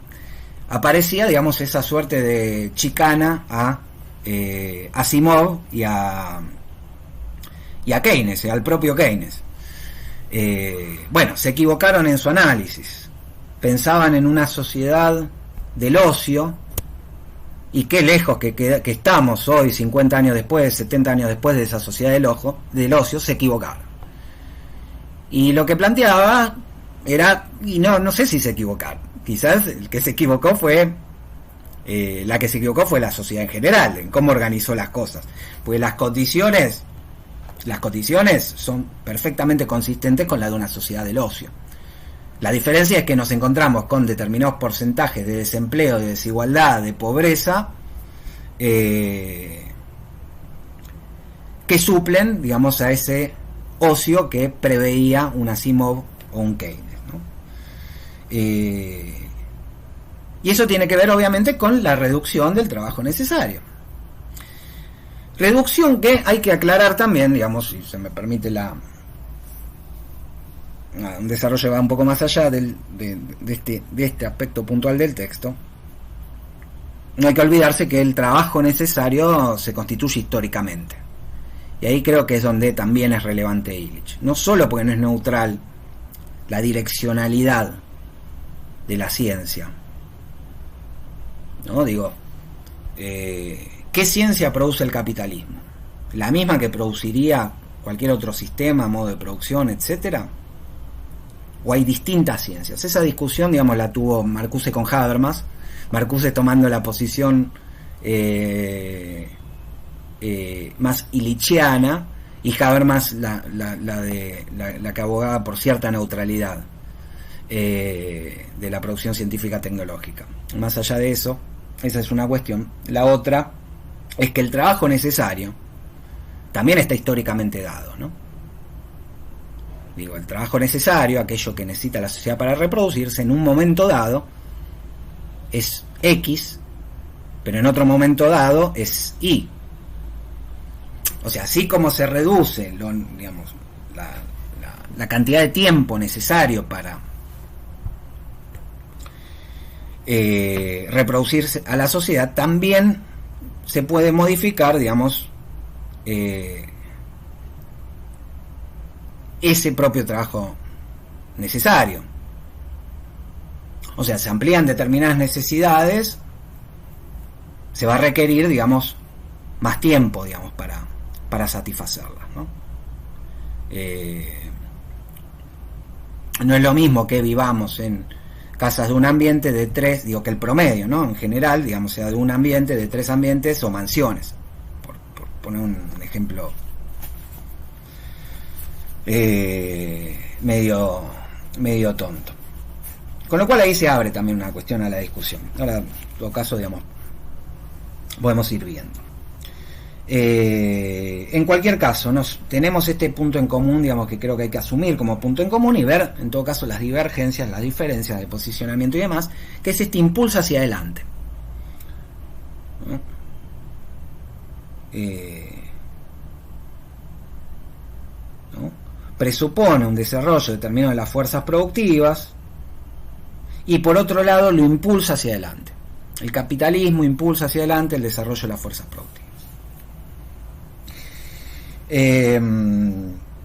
aparecía, digamos, esa suerte de chicana a Asimov y a Keynes, al propio Keynes. Bueno, se equivocaron en su análisis. Pensaban en una sociedad del ocio, y qué lejos que estamos hoy, 50 años después, 70 años después de esa sociedad del ocio, se equivocaron. Y lo que planteaba era, y no sé si se equivocaron, Quizás el que se equivocó fue, la que se equivocó fue la sociedad en general, en cómo organizó las cosas. Porque las condiciones son perfectamente consistentes con la de una sociedad del ocio. La diferencia es que nos encontramos con determinados porcentajes de desempleo, de desigualdad, de pobreza, que suplen, digamos, a ese ocio que preveía un Asimov o un Keynes, ¿no? Y eso tiene que ver, obviamente, con la reducción del trabajo necesario. Reducción que hay que aclarar también, digamos, si se me permite un desarrollo va un poco más allá de este aspecto puntual del texto. No hay que olvidarse que el trabajo necesario se constituye históricamente. Y ahí creo que es donde también es relevante Illich. No solo porque no es neutral la direccionalidad de la ciencia. ¿No? Digo, ¿qué ciencia produce el capitalismo? ¿La misma que produciría cualquier otro sistema, modo de producción, etcétera? ¿O hay distintas ciencias? Esa discusión, digamos, la tuvo Marcuse con Habermas. Marcuse tomando la posición más illichiana, y Habermas la que abogaba por cierta neutralidad de la producción científica tecnológica. Más allá de eso, esa es una cuestión. La otra es que el trabajo necesario también está históricamente dado, ¿no? Digo, el trabajo necesario, aquello que necesita la sociedad para reproducirse, en un momento dado es X, pero en otro momento dado es Y. O sea, así como se reduce la cantidad de tiempo necesario para reproducirse a la sociedad, también se puede modificar, digamos, ese propio trabajo necesario. O sea, se amplían determinadas necesidades, se va a requerir, digamos, más tiempo, digamos, para satisfacerlas, ¿no? No es lo mismo que vivamos en casas de un ambiente de 3, digo que el promedio, ¿no? En general, digamos, sea de un ambiente, de 3 ambientes o mansiones, por poner un ejemplo medio tonto. Con lo cual ahí se abre también una cuestión a la discusión. Ahora, en todo caso, digamos, podemos ir viendo. En cualquier caso, tenemos este punto en común, digamos, que creo que hay que asumir como punto en común y ver, en todo caso, las divergencias, las diferencias de posicionamiento y demás, que es este impulso hacia adelante, ¿no? ¿No? Presupone un desarrollo determinado de las fuerzas productivas y, por otro lado, lo impulsa hacia adelante. El capitalismo impulsa hacia adelante el desarrollo de las fuerzas productivas.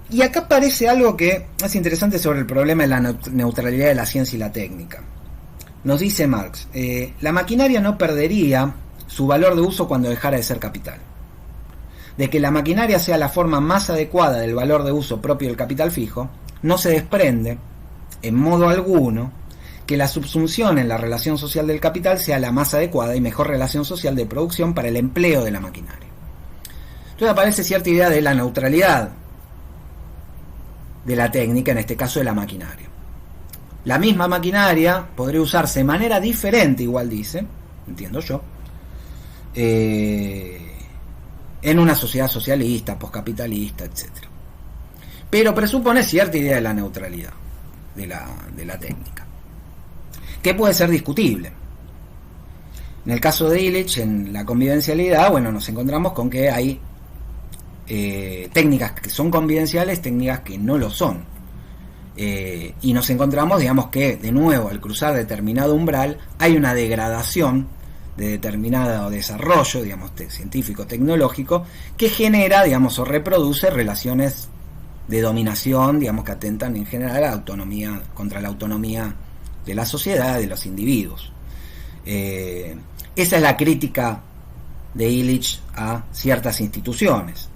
Y acá aparece algo que es interesante sobre el problema de la neutralidad de la ciencia y la técnica. Nos dice Marx, la maquinaria no perdería su valor de uso cuando dejara de ser capital. De que la maquinaria sea la forma más adecuada del valor de uso propio del capital fijo, no se desprende, en modo alguno, que la subsunción en la relación social del capital sea la más adecuada y mejor relación social de producción para el empleo de la maquinaria. Entonces aparece cierta idea de la neutralidad de la técnica, en este caso de la maquinaria. La misma maquinaria podría usarse de manera diferente, igual dice, entiendo yo, en una sociedad socialista, poscapitalista, etc. Pero presupone cierta idea de la neutralidad de la técnica, que puede ser discutible. En el caso de Illich, en la convivencialidad, bueno, nos encontramos con que hay técnicas que son convivenciales, técnicas que no lo son. Y nos encontramos, digamos, que de nuevo, al cruzar determinado umbral, hay una degradación de determinado desarrollo, digamos, científico, tecnológico, que genera, digamos, o reproduce relaciones de dominación, digamos, que atentan en general a la autonomía, contra la autonomía de la sociedad, de los individuos. Esa es la crítica de Illich a ciertas instituciones.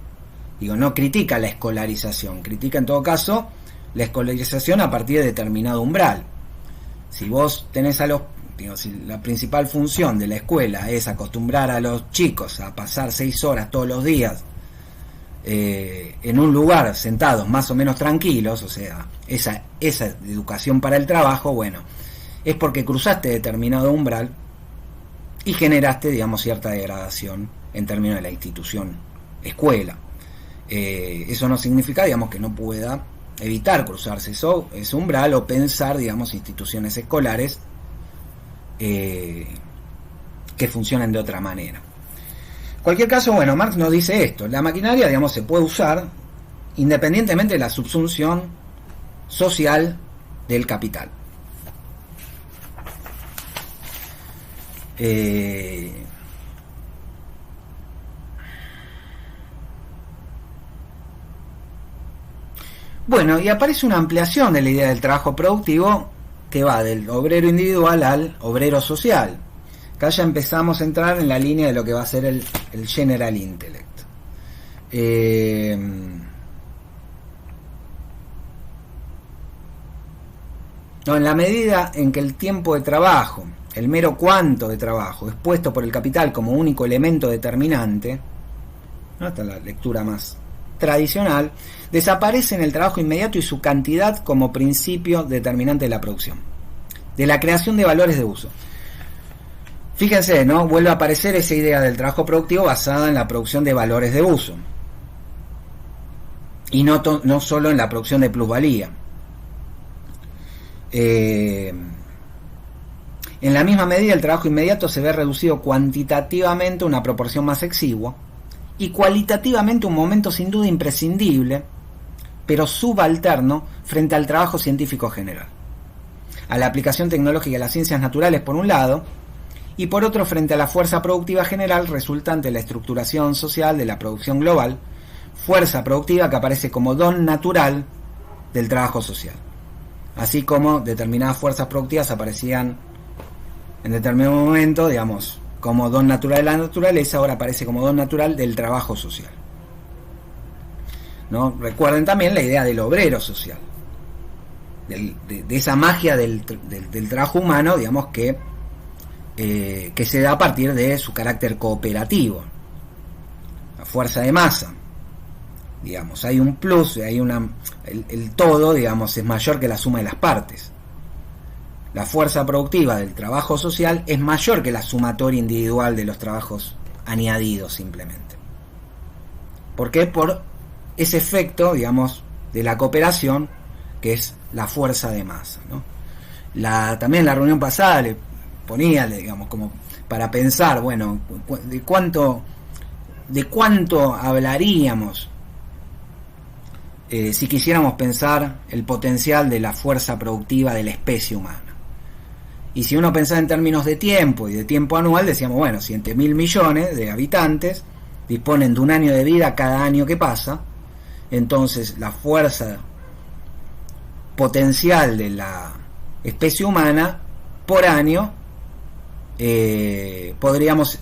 Digo, no critica la escolarización, critica en todo caso la escolarización a partir de determinado umbral. Si vos tenés a los, digo, si la principal función de la escuela es acostumbrar a los chicos a pasar 6 horas todos los días en un lugar sentados más o menos tranquilos, o sea, esa educación para el trabajo, bueno, es porque cruzaste determinado umbral y generaste, digamos, cierta degradación en términos de la institución escuela. Eso no significa, digamos, que no pueda evitar cruzarse ese umbral o pensar, digamos, instituciones escolares que funcionen de otra manera. En cualquier caso, bueno, Marx nos dice esto: la maquinaria, digamos, se puede usar independientemente de la subsunción social del capital. Bueno, y aparece una ampliación de la idea del trabajo productivo que va del obrero individual al obrero social. Acá ya empezamos a entrar en la línea de lo que va a ser el general intellect. No, en la medida en que el tiempo de trabajo, el mero cuánto de trabajo, es puesto por el capital como único elemento determinante, ¿no? Esta es la lectura más tradicional, desaparece en el trabajo inmediato y su cantidad como principio determinante de la producción, de la creación de valores de uso. Fíjense, ¿no? Vuelve a aparecer esa idea del trabajo productivo basada en la producción de valores de uso y no solo en la producción de plusvalía. En la misma medida, el trabajo inmediato se ve reducido cuantitativamente a una proporción más exigua y cualitativamente un momento sin duda imprescindible, pero subalterno frente al trabajo científico general, a la aplicación tecnológica de las ciencias naturales por un lado, y por otro frente a la fuerza productiva general resultante de la estructuración social de la producción global, fuerza productiva que aparece como don natural del trabajo social, así como determinadas fuerzas productivas aparecían en determinado momento, digamos, como don natural de la naturaleza, ahora aparece como don natural del trabajo social, ¿no? Recuerden también la idea del obrero social, de esa magia del trabajo humano, digamos, que se da a partir de su carácter cooperativo, la fuerza de masa, digamos, hay un plus, hay el todo, digamos, es mayor que la suma de las partes. La fuerza productiva del trabajo social es mayor que la sumatoria individual de los trabajos añadidos simplemente. ¿Por qué? Por ese efecto, digamos, de la cooperación, que es la fuerza de masa, ¿no? También en la reunión pasada le ponía, digamos, como para pensar, bueno, de cuánto hablaríamos si quisiéramos pensar el potencial de la fuerza productiva de la especie humana. Y si uno pensaba en términos de tiempo y de tiempo anual, decíamos, bueno, 7.000 millones de habitantes disponen de un año de vida cada año que pasa, entonces la fuerza potencial de la especie humana por año, podríamos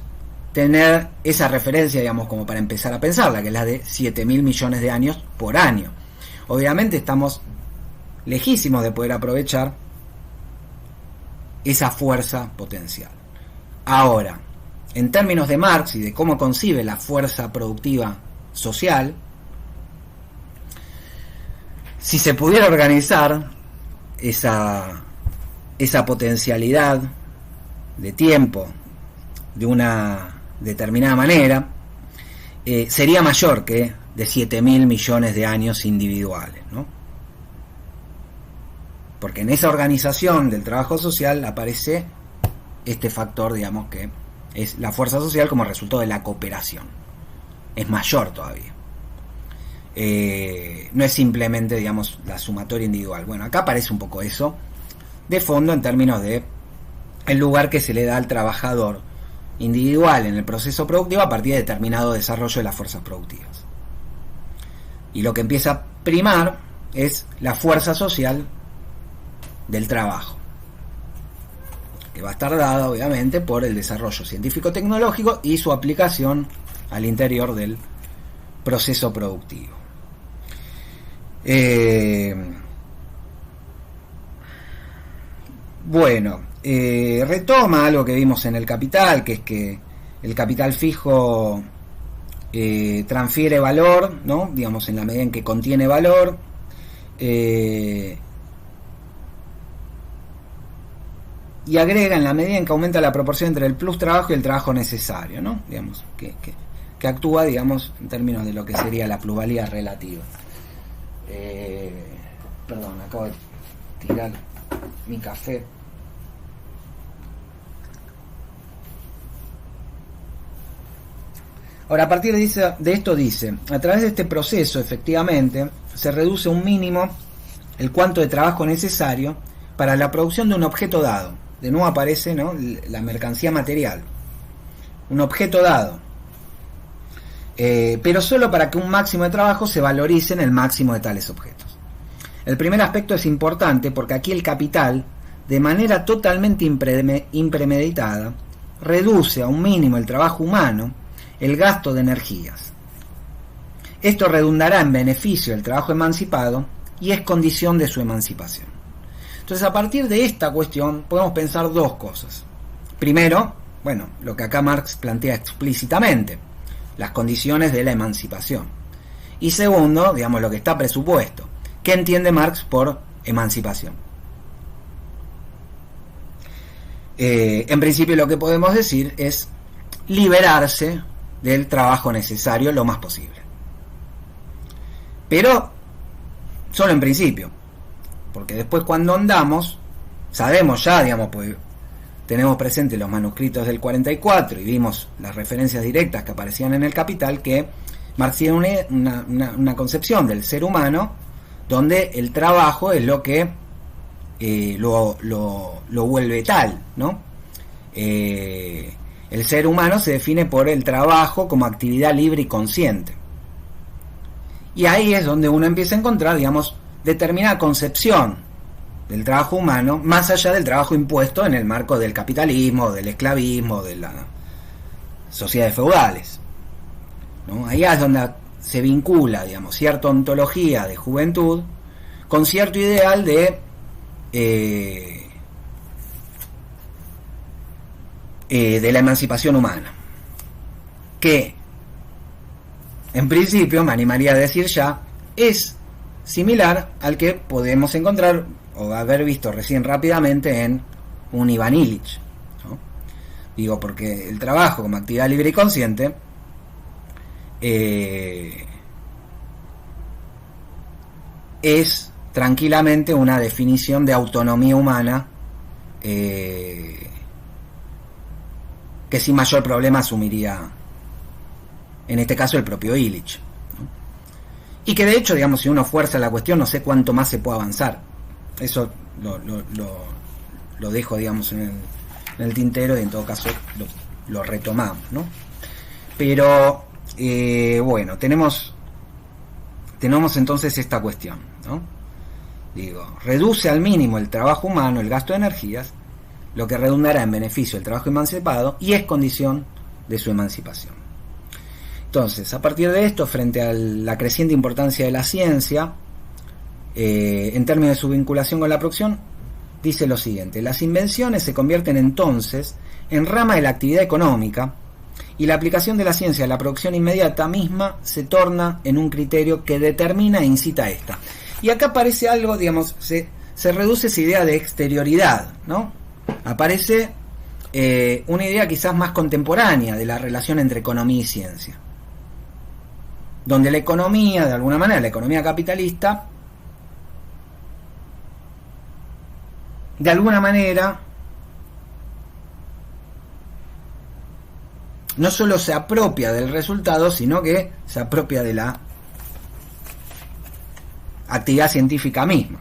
tener esa referencia, digamos, como para empezar a pensarla, que es la de 7.000 millones de años por año. Obviamente estamos lejísimos de poder aprovechar esa fuerza potencial. Ahora, en términos de Marx y de cómo concibe la fuerza productiva social, si se pudiera organizar esa potencialidad de tiempo de una determinada manera, sería mayor que de 7.000 millones de años individuales, ¿no? Porque en esa organización del trabajo social aparece este factor, digamos, que es la fuerza social como resultado de la cooperación. Es mayor todavía. No es simplemente, digamos, la sumatoria individual. Bueno, acá aparece un poco eso de fondo en términos de el lugar que se le da al trabajador individual en el proceso productivo a partir de determinado desarrollo de las fuerzas productivas. Y lo que empieza a primar es la fuerza social del trabajo, que va a estar dada obviamente por el desarrollo científico-tecnológico y su aplicación al interior del proceso productivo. Bueno, retoma algo que vimos en el capital, que es que el capital fijo transfiere valor, ¿no? Digamos, en la medida en que contiene valor. Y agrega en la medida en que aumenta la proporción entre el plus trabajo y el trabajo necesario, ¿no? Digamos, que actúa, digamos, en términos de lo que sería la plusvalía relativa. Perdón, acabo de tirar mi café. Ahora, a partir de esto dice, a través de este proceso, efectivamente, se reduce a un mínimo el cuánto de trabajo necesario para la producción de un objeto dado. De nuevo aparece, ¿no?, la mercancía material. Un objeto dado. Pero solo para que un máximo de trabajo se valorice en el máximo de tales objetos. El primer aspecto es importante porque aquí el capital, de manera totalmente impremeditada, reduce a un mínimo el trabajo humano, el gasto de energías. Esto redundará en beneficio del trabajo emancipado y es condición de su emancipación. Entonces, a partir de esta cuestión podemos pensar dos cosas. Primero, bueno, lo que acá Marx plantea explícitamente, las condiciones de la emancipación. Y segundo, digamos, lo que está presupuesto. ¿Qué entiende Marx por emancipación? En principio lo que podemos decir es liberarse del trabajo necesario lo más posible. Pero solo en principio, porque después cuando andamos, sabemos ya, digamos, pues tenemos presentes los manuscritos del 44 y vimos las referencias directas que aparecían en el Capital, que Marx tiene una concepción del ser humano donde el trabajo es lo que lo vuelve tal, ¿no? El ser humano se define por el trabajo como actividad libre y consciente. Y ahí es donde uno empieza a encontrar, digamos, determinada concepción del trabajo humano, más allá del trabajo impuesto en el marco del capitalismo, del esclavismo, de las sociedades feudales, ¿no? Ahí es donde se vincula, digamos, cierta ontología de juventud con cierto ideal de la emancipación humana, que en principio, me animaría a decir ya, es similar al que podemos encontrar o haber visto recién rápidamente en un Ivan Illich, ¿no? Digo, porque el trabajo como actividad libre y consciente es tranquilamente una definición de autonomía humana que sin mayor problema asumiría en este caso el propio Illich, ¿no? Y que de hecho, digamos, si uno fuerza la cuestión, no sé cuánto más se puede avanzar. Eso lo dejo, digamos, en el tintero y en todo caso lo retomamos, ¿no? Pero bueno, tenemos entonces esta cuestión, ¿no? Digo, reduce al mínimo el trabajo humano, el gasto de energías, lo que redundará en beneficio del trabajo emancipado y es condición de su emancipación. Entonces, a partir de esto, frente a la creciente importancia de la ciencia, en términos de su vinculación con la producción, dice lo siguiente: las invenciones se convierten entonces en rama de la actividad económica y la aplicación de la ciencia a la producción inmediata misma se torna en un criterio que determina e incita a esta. Y acá aparece algo, digamos, se reduce esa idea de exterioridad, ¿no? Aparece una idea quizás más contemporánea de la relación entre economía y ciencia, donde la economía, de alguna manera, la economía capitalista, de alguna manera, no solo se apropia del resultado, sino que se apropia de la actividad científica misma,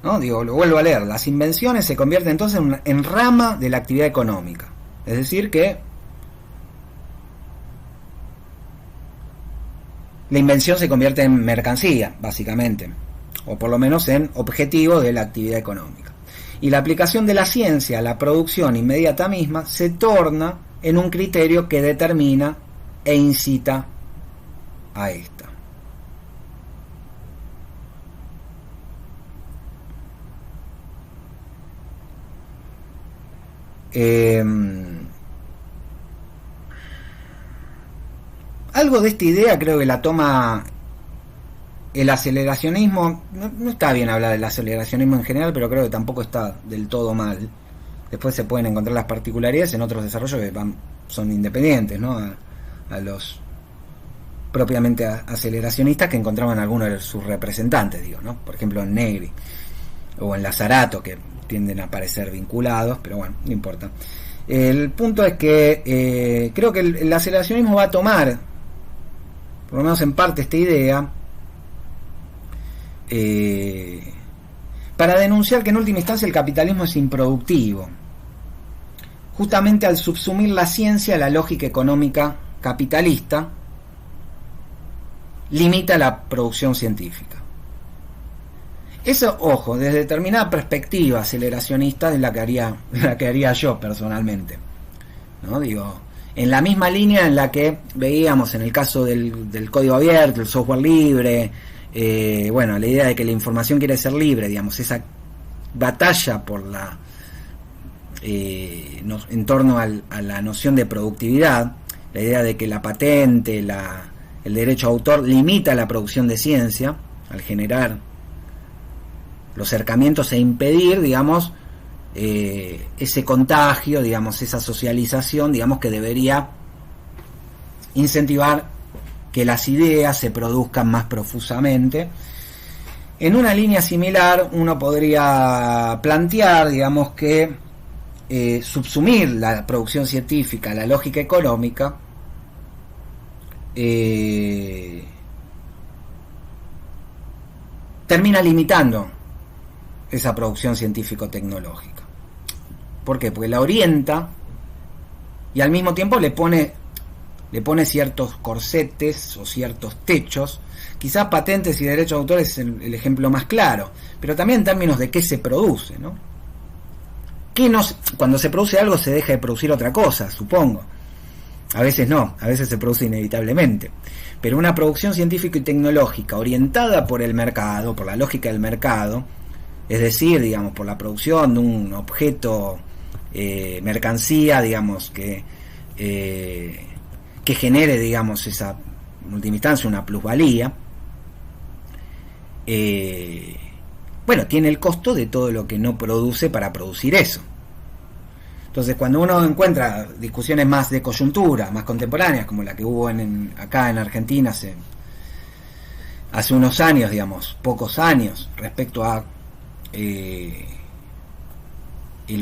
¿no? Digo, lo vuelvo a leer: las invenciones se convierten entonces en rama de la actividad económica, es decir que la invención se convierte en mercancía, básicamente, o por lo menos en objetivo de la actividad económica. Y la aplicación de la ciencia a la producción inmediata misma se torna en un criterio que determina e incita a esta. Eh, Algo de esta idea creo que la toma el aceleracionismo. No está bien hablar del aceleracionismo en general, pero creo que tampoco está del todo mal. Después se pueden encontrar las particularidades en otros desarrollos que son independientes, ¿no? A los propiamente aceleracionistas que encontraban algunos de sus representantes, digo, ¿no? Por ejemplo en Negri o en Lazzarato, que tienden a parecer vinculados, pero bueno, no importa. El punto es que creo que el aceleracionismo va a tomar, por lo menos en parte, esta idea para denunciar que en última instancia el capitalismo es improductivo, justamente al subsumir la ciencia a la lógica económica capitalista, limita la producción científica. Eso, ojo, desde determinada perspectiva aceleracionista, es la que haría yo personalmente, ¿no? Digo, en la misma línea en la que veíamos en el caso del código abierto, el software libre, bueno, la idea de que la información quiere ser libre, digamos, esa batalla por la en torno a la noción de productividad, la idea de que la patente, el derecho a autor limita la producción de ciencia al generar los cercamientos e impedir, digamos, ese contagio, digamos, esa socialización, digamos, que debería incentivar que las ideas se produzcan más profusamente. En una línea similar uno podría plantear, digamos, que subsumir la producción científica a la lógica económica termina limitando esa producción científico-tecnológica. ¿Por qué? Porque la orienta y al mismo tiempo le pone ciertos corsetes o ciertos techos. Quizás patentes y derechos de autor es el ejemplo más claro, pero también en términos de qué se produce, ¿no? Cuando se produce algo se deja de producir otra cosa, supongo. A veces no, a veces se produce inevitablemente. Pero una producción científica y tecnológica orientada por el mercado, por la lógica del mercado, es decir, digamos, por la producción de un objeto, mercancía, digamos, que genere, digamos, esa, en última instancia, una plusvalía, bueno, tiene el costo de todo lo que no produce para producir eso. Entonces, cuando uno encuentra discusiones más de coyuntura, más contemporáneas, como la que hubo acá en Argentina hace unos años, digamos, pocos años, respecto a el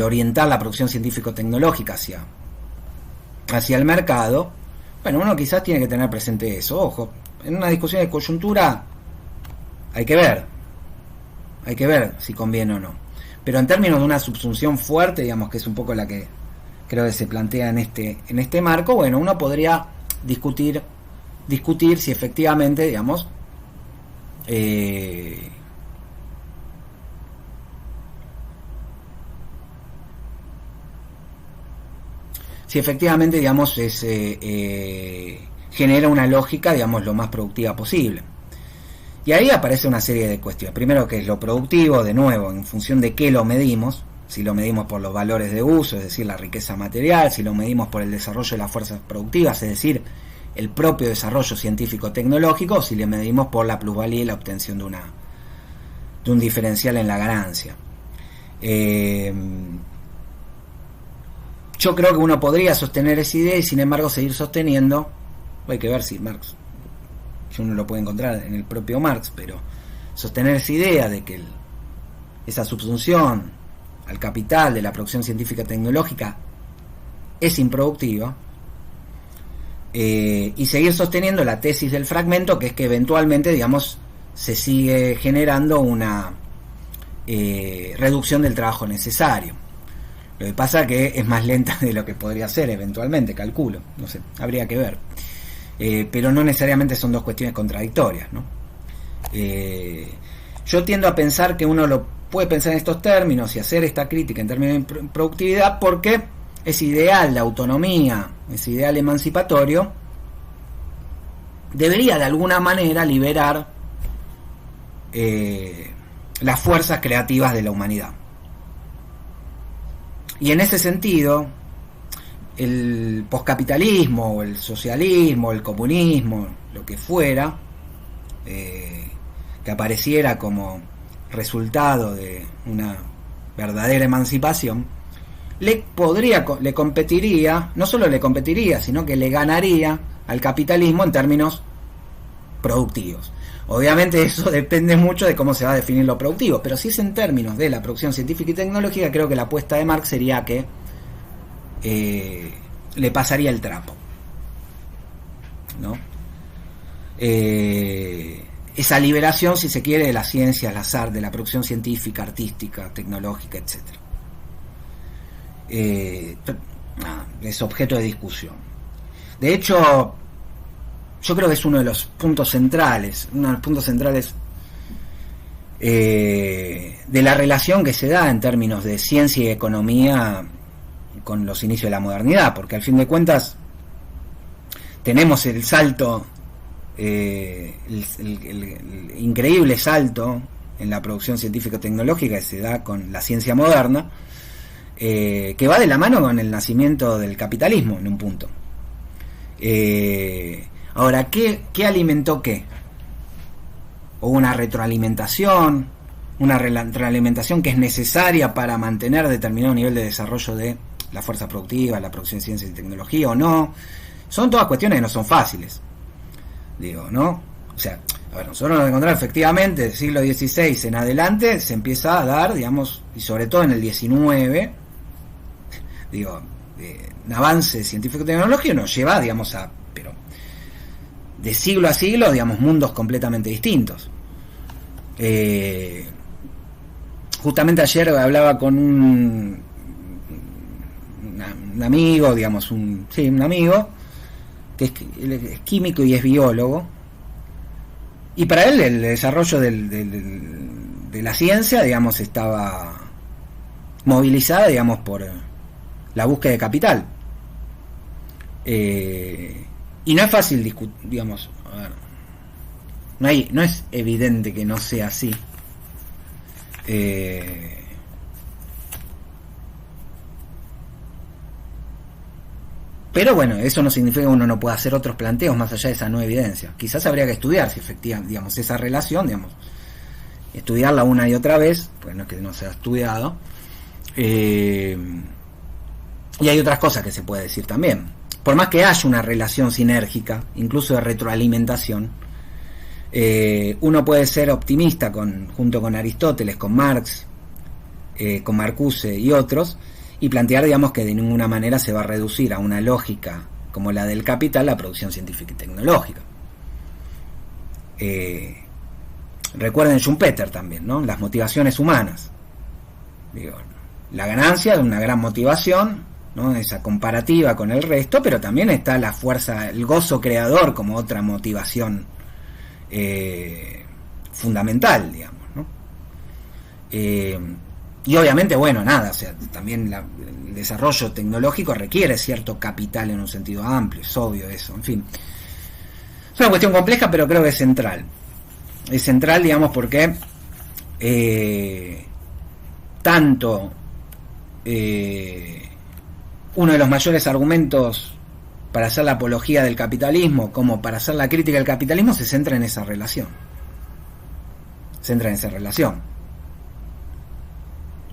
orientar la producción científico-tecnológica hacia el mercado, bueno, uno quizás tiene que tener presente eso. Ojo, en una discusión de coyuntura hay que ver si conviene o no. Pero en términos de una subsunción fuerte, digamos, que es un poco la que creo que se plantea en este marco, bueno, uno podría discutir si efectivamente, digamos, digamos, genera una lógica, digamos, lo más productiva posible. Y ahí aparece una serie de cuestiones. Primero, ¿qué es lo productivo? De nuevo, en función de qué lo medimos. Si lo medimos por los valores de uso, es decir, la riqueza material. Si lo medimos por el desarrollo de las fuerzas productivas, es decir, el propio desarrollo científico-tecnológico. O si le medimos por la plusvalía y la obtención de un diferencial en la ganancia. Yo creo que uno podría sostener esa idea y, sin embargo, seguir sosteniendo. Hay que ver si Marx, uno lo puede encontrar en el propio Marx, pero sostener esa idea de que esa subsunción al capital de la producción científica tecnológica es improductiva, y seguir sosteniendo la tesis del fragmento, que es que eventualmente, digamos, se sigue generando una reducción del trabajo necesario. Lo que pasa que es más lenta de lo que podría ser eventualmente, calculo, no sé, habría que ver. Pero no necesariamente son dos cuestiones contradictorias, ¿no? Yo tiendo a pensar que uno lo puede pensar en estos términos y hacer esta crítica en términos de productividad, porque ese ideal de autonomía, ese ideal emancipatorio, debería de alguna manera liberar las fuerzas creativas de la humanidad. Y en ese sentido, el poscapitalismo, o el socialismo, el comunismo, lo que fuera, que apareciera como resultado de una verdadera emancipación, le competiría, no solo le competiría, sino que le ganaría al capitalismo en términos productivos. Obviamente eso depende mucho de cómo se va a definir lo productivo, pero si es en términos de la producción científica y tecnológica, creo que la apuesta de Marx sería que le pasaría el trapo, ¿no? Esa liberación, si se quiere, de las ciencias, las artes, de la producción científica, artística, tecnológica, etc. Es objeto de discusión. De hecho, yo creo que es uno de los puntos centrales, de la relación que se da en términos de ciencia y economía con los inicios de la modernidad, porque al fin de cuentas tenemos el salto, el increíble salto en la producción científica tecnológica que se da con la ciencia moderna, que va de la mano con el nacimiento del capitalismo en un punto. Ahora, ¿qué alimentó qué? ¿O una retroalimentación que es necesaria para mantener determinado nivel de desarrollo de la fuerza productiva, la producción de ciencia y tecnología o no? Son todas cuestiones que no son fáciles, digo, ¿no? O sea, a ver, nosotros nos encontramos efectivamente del siglo XVI en adelante, se empieza a dar, digamos, y sobre todo en el XIX, digo, un avance científico-tecnológico nos lleva, digamos, pero de siglo a siglo, digamos, mundos completamente distintos. Justamente ayer hablaba con un amigo, digamos, un amigo que es químico y es biólogo, y para él el desarrollo de la ciencia, digamos, estaba movilizada, digamos, por la búsqueda de capital. Y no es fácil discutir, digamos, a ver, no es evidente que no sea así. Pero bueno, eso no significa que uno no pueda hacer otros planteos más allá de esa no evidencia. Quizás habría que estudiar si efectivamente, digamos, esa relación, digamos, estudiarla una y otra vez, pues no es que no se ha estudiado. Y hay otras cosas que se puede decir también. Por más que haya una relación sinérgica, incluso de retroalimentación, uno puede ser optimista junto con Aristóteles, con Marx, con Marcuse y otros, y plantear, digamos, que de ninguna manera se va a reducir a una lógica como la del capital la producción científica y tecnológica. Recuerden Schumpeter también, ¿no? Las motivaciones humanas. Digo, la ganancia es una gran motivación, ¿no? Esa comparativa con el resto, pero también está la fuerza, el gozo creador como otra motivación fundamental, digamos, ¿no? Y obviamente, bueno, nada, o sea, también el desarrollo tecnológico requiere cierto capital en un sentido amplio, es obvio eso, en fin. Es una cuestión compleja, pero creo que es central. Es central, digamos, porque tanto uno de los mayores argumentos para hacer la apología del capitalismo como para hacer la crítica del capitalismo se centra en esa relación.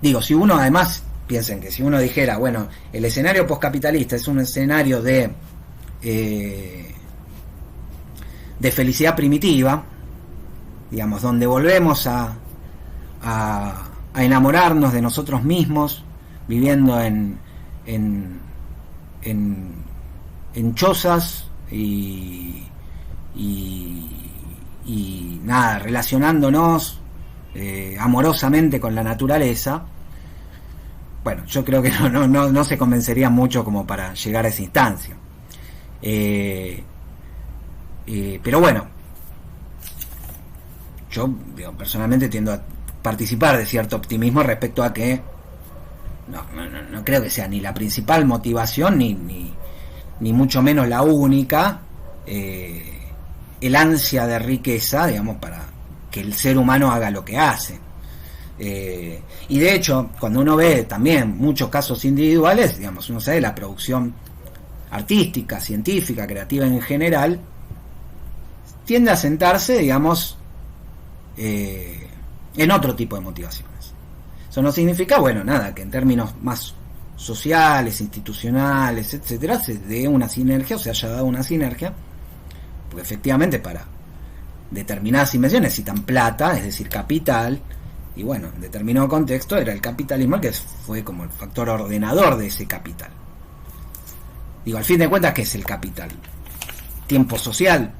Digo, si uno además, piensen que si uno dijera, bueno, el escenario poscapitalista es un escenario de felicidad primitiva, digamos, donde volvemos a enamorarnos de nosotros mismos, viviendo en chozas y nada, relacionándonos amorosamente con la naturaleza. Bueno, yo creo que no se convencería mucho como para llegar a esa instancia. Pero bueno, yo personalmente tiendo a participar de cierto optimismo respecto a que no creo que sea ni la principal motivación ni mucho menos la única el ansia de riqueza, digamos, para que el ser humano haga lo que hace. Y de hecho, cuando uno ve también muchos casos individuales, digamos, uno sabe la producción artística, científica, creativa en general, tiende a sentarse, digamos, en otro tipo de motivaciones. Eso no significa, bueno, nada, que en términos más sociales, institucionales, etcétera, se dé una sinergia o se haya dado una sinergia, porque efectivamente para determinadas inversiones necesitan plata, es decir, capital, y bueno, en determinado contexto era el capitalismo el que fue como el factor ordenador de ese capital. Digo, al fin de cuentas, ¿qué es el capital? Tiempo social.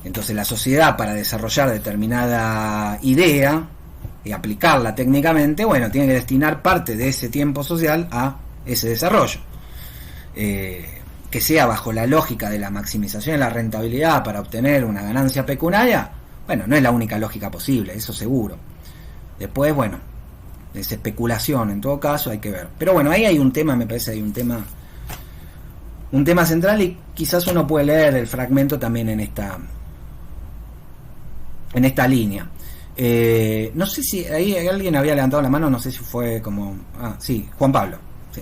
Entonces la sociedad, para desarrollar determinada idea y aplicarla técnicamente, bueno, tiene que destinar parte de ese tiempo social a ese desarrollo. Que sea bajo la lógica de la maximización de la rentabilidad para obtener una ganancia pecuniaria, bueno, no es la única lógica posible, eso seguro. Después, bueno, es especulación en todo caso, hay que ver. Pero bueno, ahí hay un tema, me parece, hay un tema central, y quizás uno puede leer el fragmento también en esta línea. No sé si ahí alguien había levantado la mano, no sé si fue como... Ah, sí, Juan Pablo. Sí.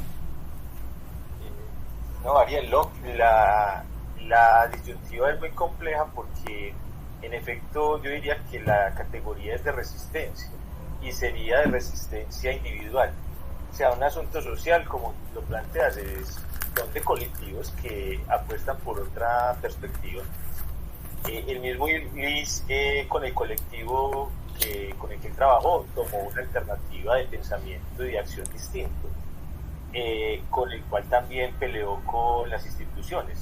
No, Ariel, la disyuntiva es muy compleja porque, en efecto, yo diría que la categoría es de resistencia, y sería de resistencia individual. O sea, un asunto social, como lo planteas, son de colectivos que apuestan por otra perspectiva. El mismo Luis, con el colectivo con el que él trabajó, tomó una alternativa de pensamiento y de acción distinto, con el cual también peleó con las instituciones,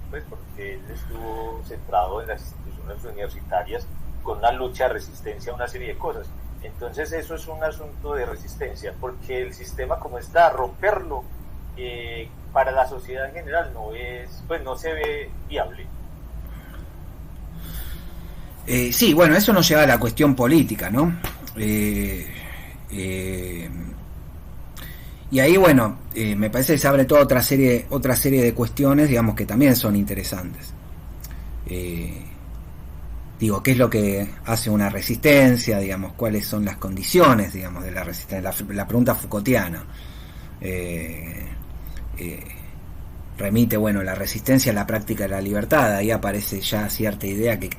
pues porque él estuvo centrado en las instituciones universitarias con una lucha de resistencia a una serie de cosas. Entonces eso es un asunto de resistencia, porque el sistema como está, romperlo para la sociedad en general no se ve viable. Sí, bueno, eso nos lleva a la cuestión política, ¿no? Y ahí, bueno, me parece que se abre toda otra serie de cuestiones, digamos, que también son interesantes. Digo, ¿qué es lo que hace una resistencia? Digamos, ¿cuáles son las condiciones, digamos, de la resistencia? La pregunta Foucaultiana. Remite, bueno, la resistencia a la práctica de la libertad. Ahí aparece ya cierta idea que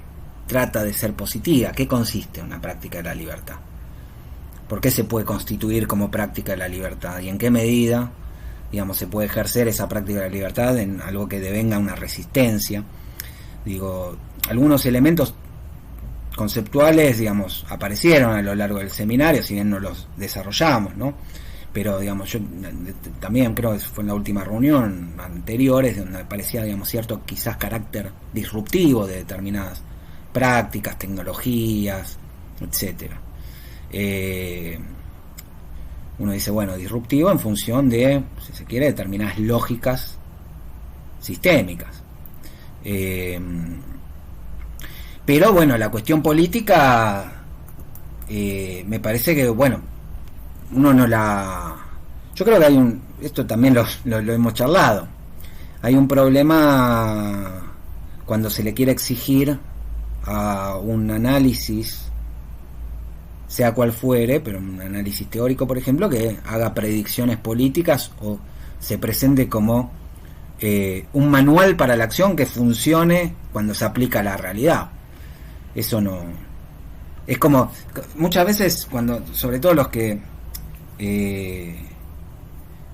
trata de ser positiva. ¿Qué consiste una práctica de la libertad? ¿Por qué se puede constituir como práctica de la libertad? ¿Y en qué medida, digamos, se puede ejercer esa práctica de la libertad en algo que devenga una resistencia? Digo, algunos elementos conceptuales, digamos, aparecieron a lo largo del seminario, si bien no los desarrollamos, ¿no? Pero, digamos, yo también creo que fue en la última reunión, anteriores, donde parecía, digamos, cierto quizás carácter disruptivo de determinadas prácticas, tecnologías, etcétera. Uno dice, bueno, disruptivo en función de, si se quiere, determinadas lógicas sistémicas. Pero bueno, la cuestión política me parece que, bueno, uno no la... Yo creo que hay esto también lo hemos charlado, hay un problema cuando se le quiere exigir a un análisis, sea cual fuere, pero un análisis teórico, por ejemplo, que haga predicciones políticas o se presente como un manual para la acción que funcione cuando se aplica a la realidad. Eso no... Es como, muchas veces, cuando, sobre todo los que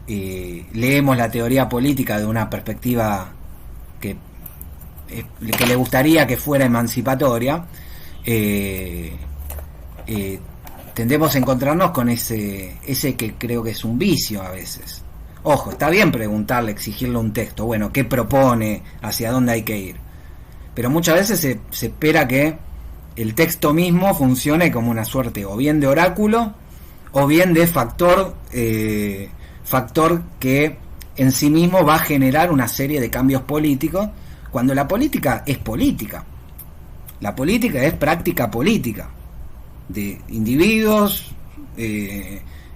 leemos la teoría política de una perspectiva que le gustaría que fuera emancipatoria, tendemos a encontrarnos con ese que creo que es un vicio a veces. Ojo, está bien preguntarle, exigirle un texto, bueno, ¿qué propone? ¿Hacia dónde hay que ir? Pero muchas veces se espera que el texto mismo funcione como una suerte o bien de oráculo o bien de factor que en sí mismo va a generar una serie de cambios políticos, cuando la política es política. La política es práctica política de individuos,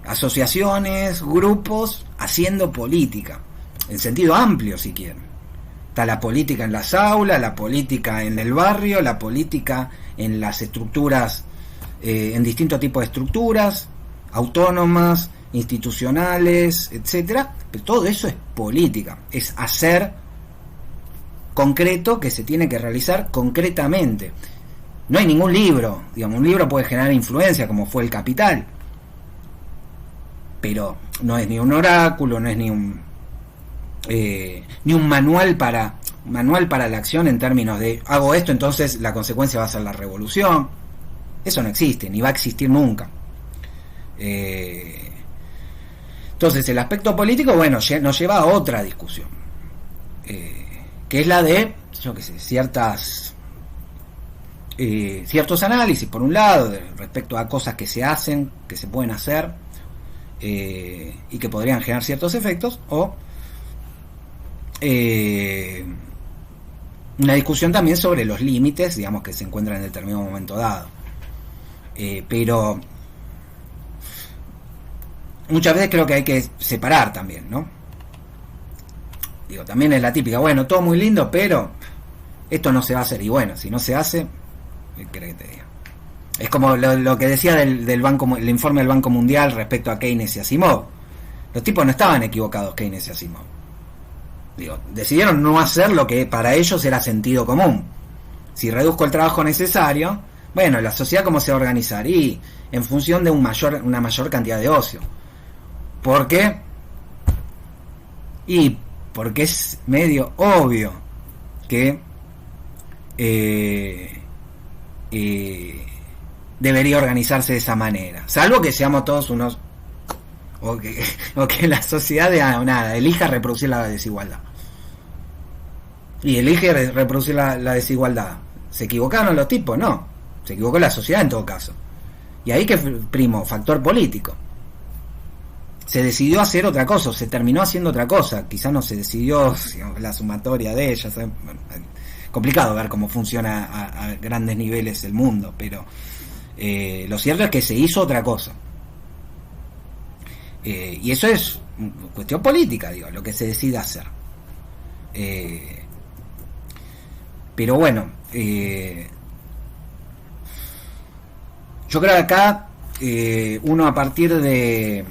asociaciones, grupos haciendo política, en sentido amplio si quieren. Está la política en las aulas, la política en el barrio, la política en las estructuras, en distintos tipos de estructuras, autónomas, institucionales, etcétera. Pero todo eso es política, es hacer concreto que se tiene que realizar concretamente. No hay ningún libro, digamos, un libro puede generar influencia como fue El Capital, pero no es ni un oráculo, no es ni un manual para la acción en términos de hago esto, entonces la consecuencia va a ser la revolución. Eso no existe, ni va a existir nunca. Entonces el aspecto político, bueno, nos lleva a otra discusión, que es la de, yo qué sé, ciertos análisis, por un lado, respecto a cosas que se hacen, que se pueden hacer, y que podrían generar ciertos efectos, o una discusión también sobre los límites, digamos, que se encuentran en determinado momento dado. Pero muchas veces creo que hay que separar también, ¿no? Digo, también es la típica, bueno, todo muy lindo, pero esto no se va a hacer. Y bueno, si no se hace, ¿qué querés que te diga? Es como lo que decía del banco, el informe del Banco Mundial respecto a Keynes y Asimov. Los tipos no estaban equivocados, Keynes y Asimov. Digo, decidieron no hacer lo que para ellos era sentido común. Si reduzco el trabajo necesario, bueno, la sociedad cómo se va a organizar, y en función de una mayor cantidad de ocio. ¿Por qué? Y porque es medio obvio que debería organizarse de esa manera, salvo que seamos todos unos o que la sociedad elija reproducir la desigualdad, y elige reproducir la desigualdad. ¿Se equivocaron los tipos? No, se equivocó la sociedad en todo caso. Y ahí que primo factor político. Se decidió hacer otra cosa, se terminó haciendo otra cosa. Quizás no se decidió, digamos, la sumatoria de ellas. Bueno, complicado ver cómo funciona a grandes niveles el mundo, pero lo cierto es que se hizo otra cosa. Y eso es cuestión política, digo, lo que se decide hacer. Pero bueno, yo creo que acá uno, a partir de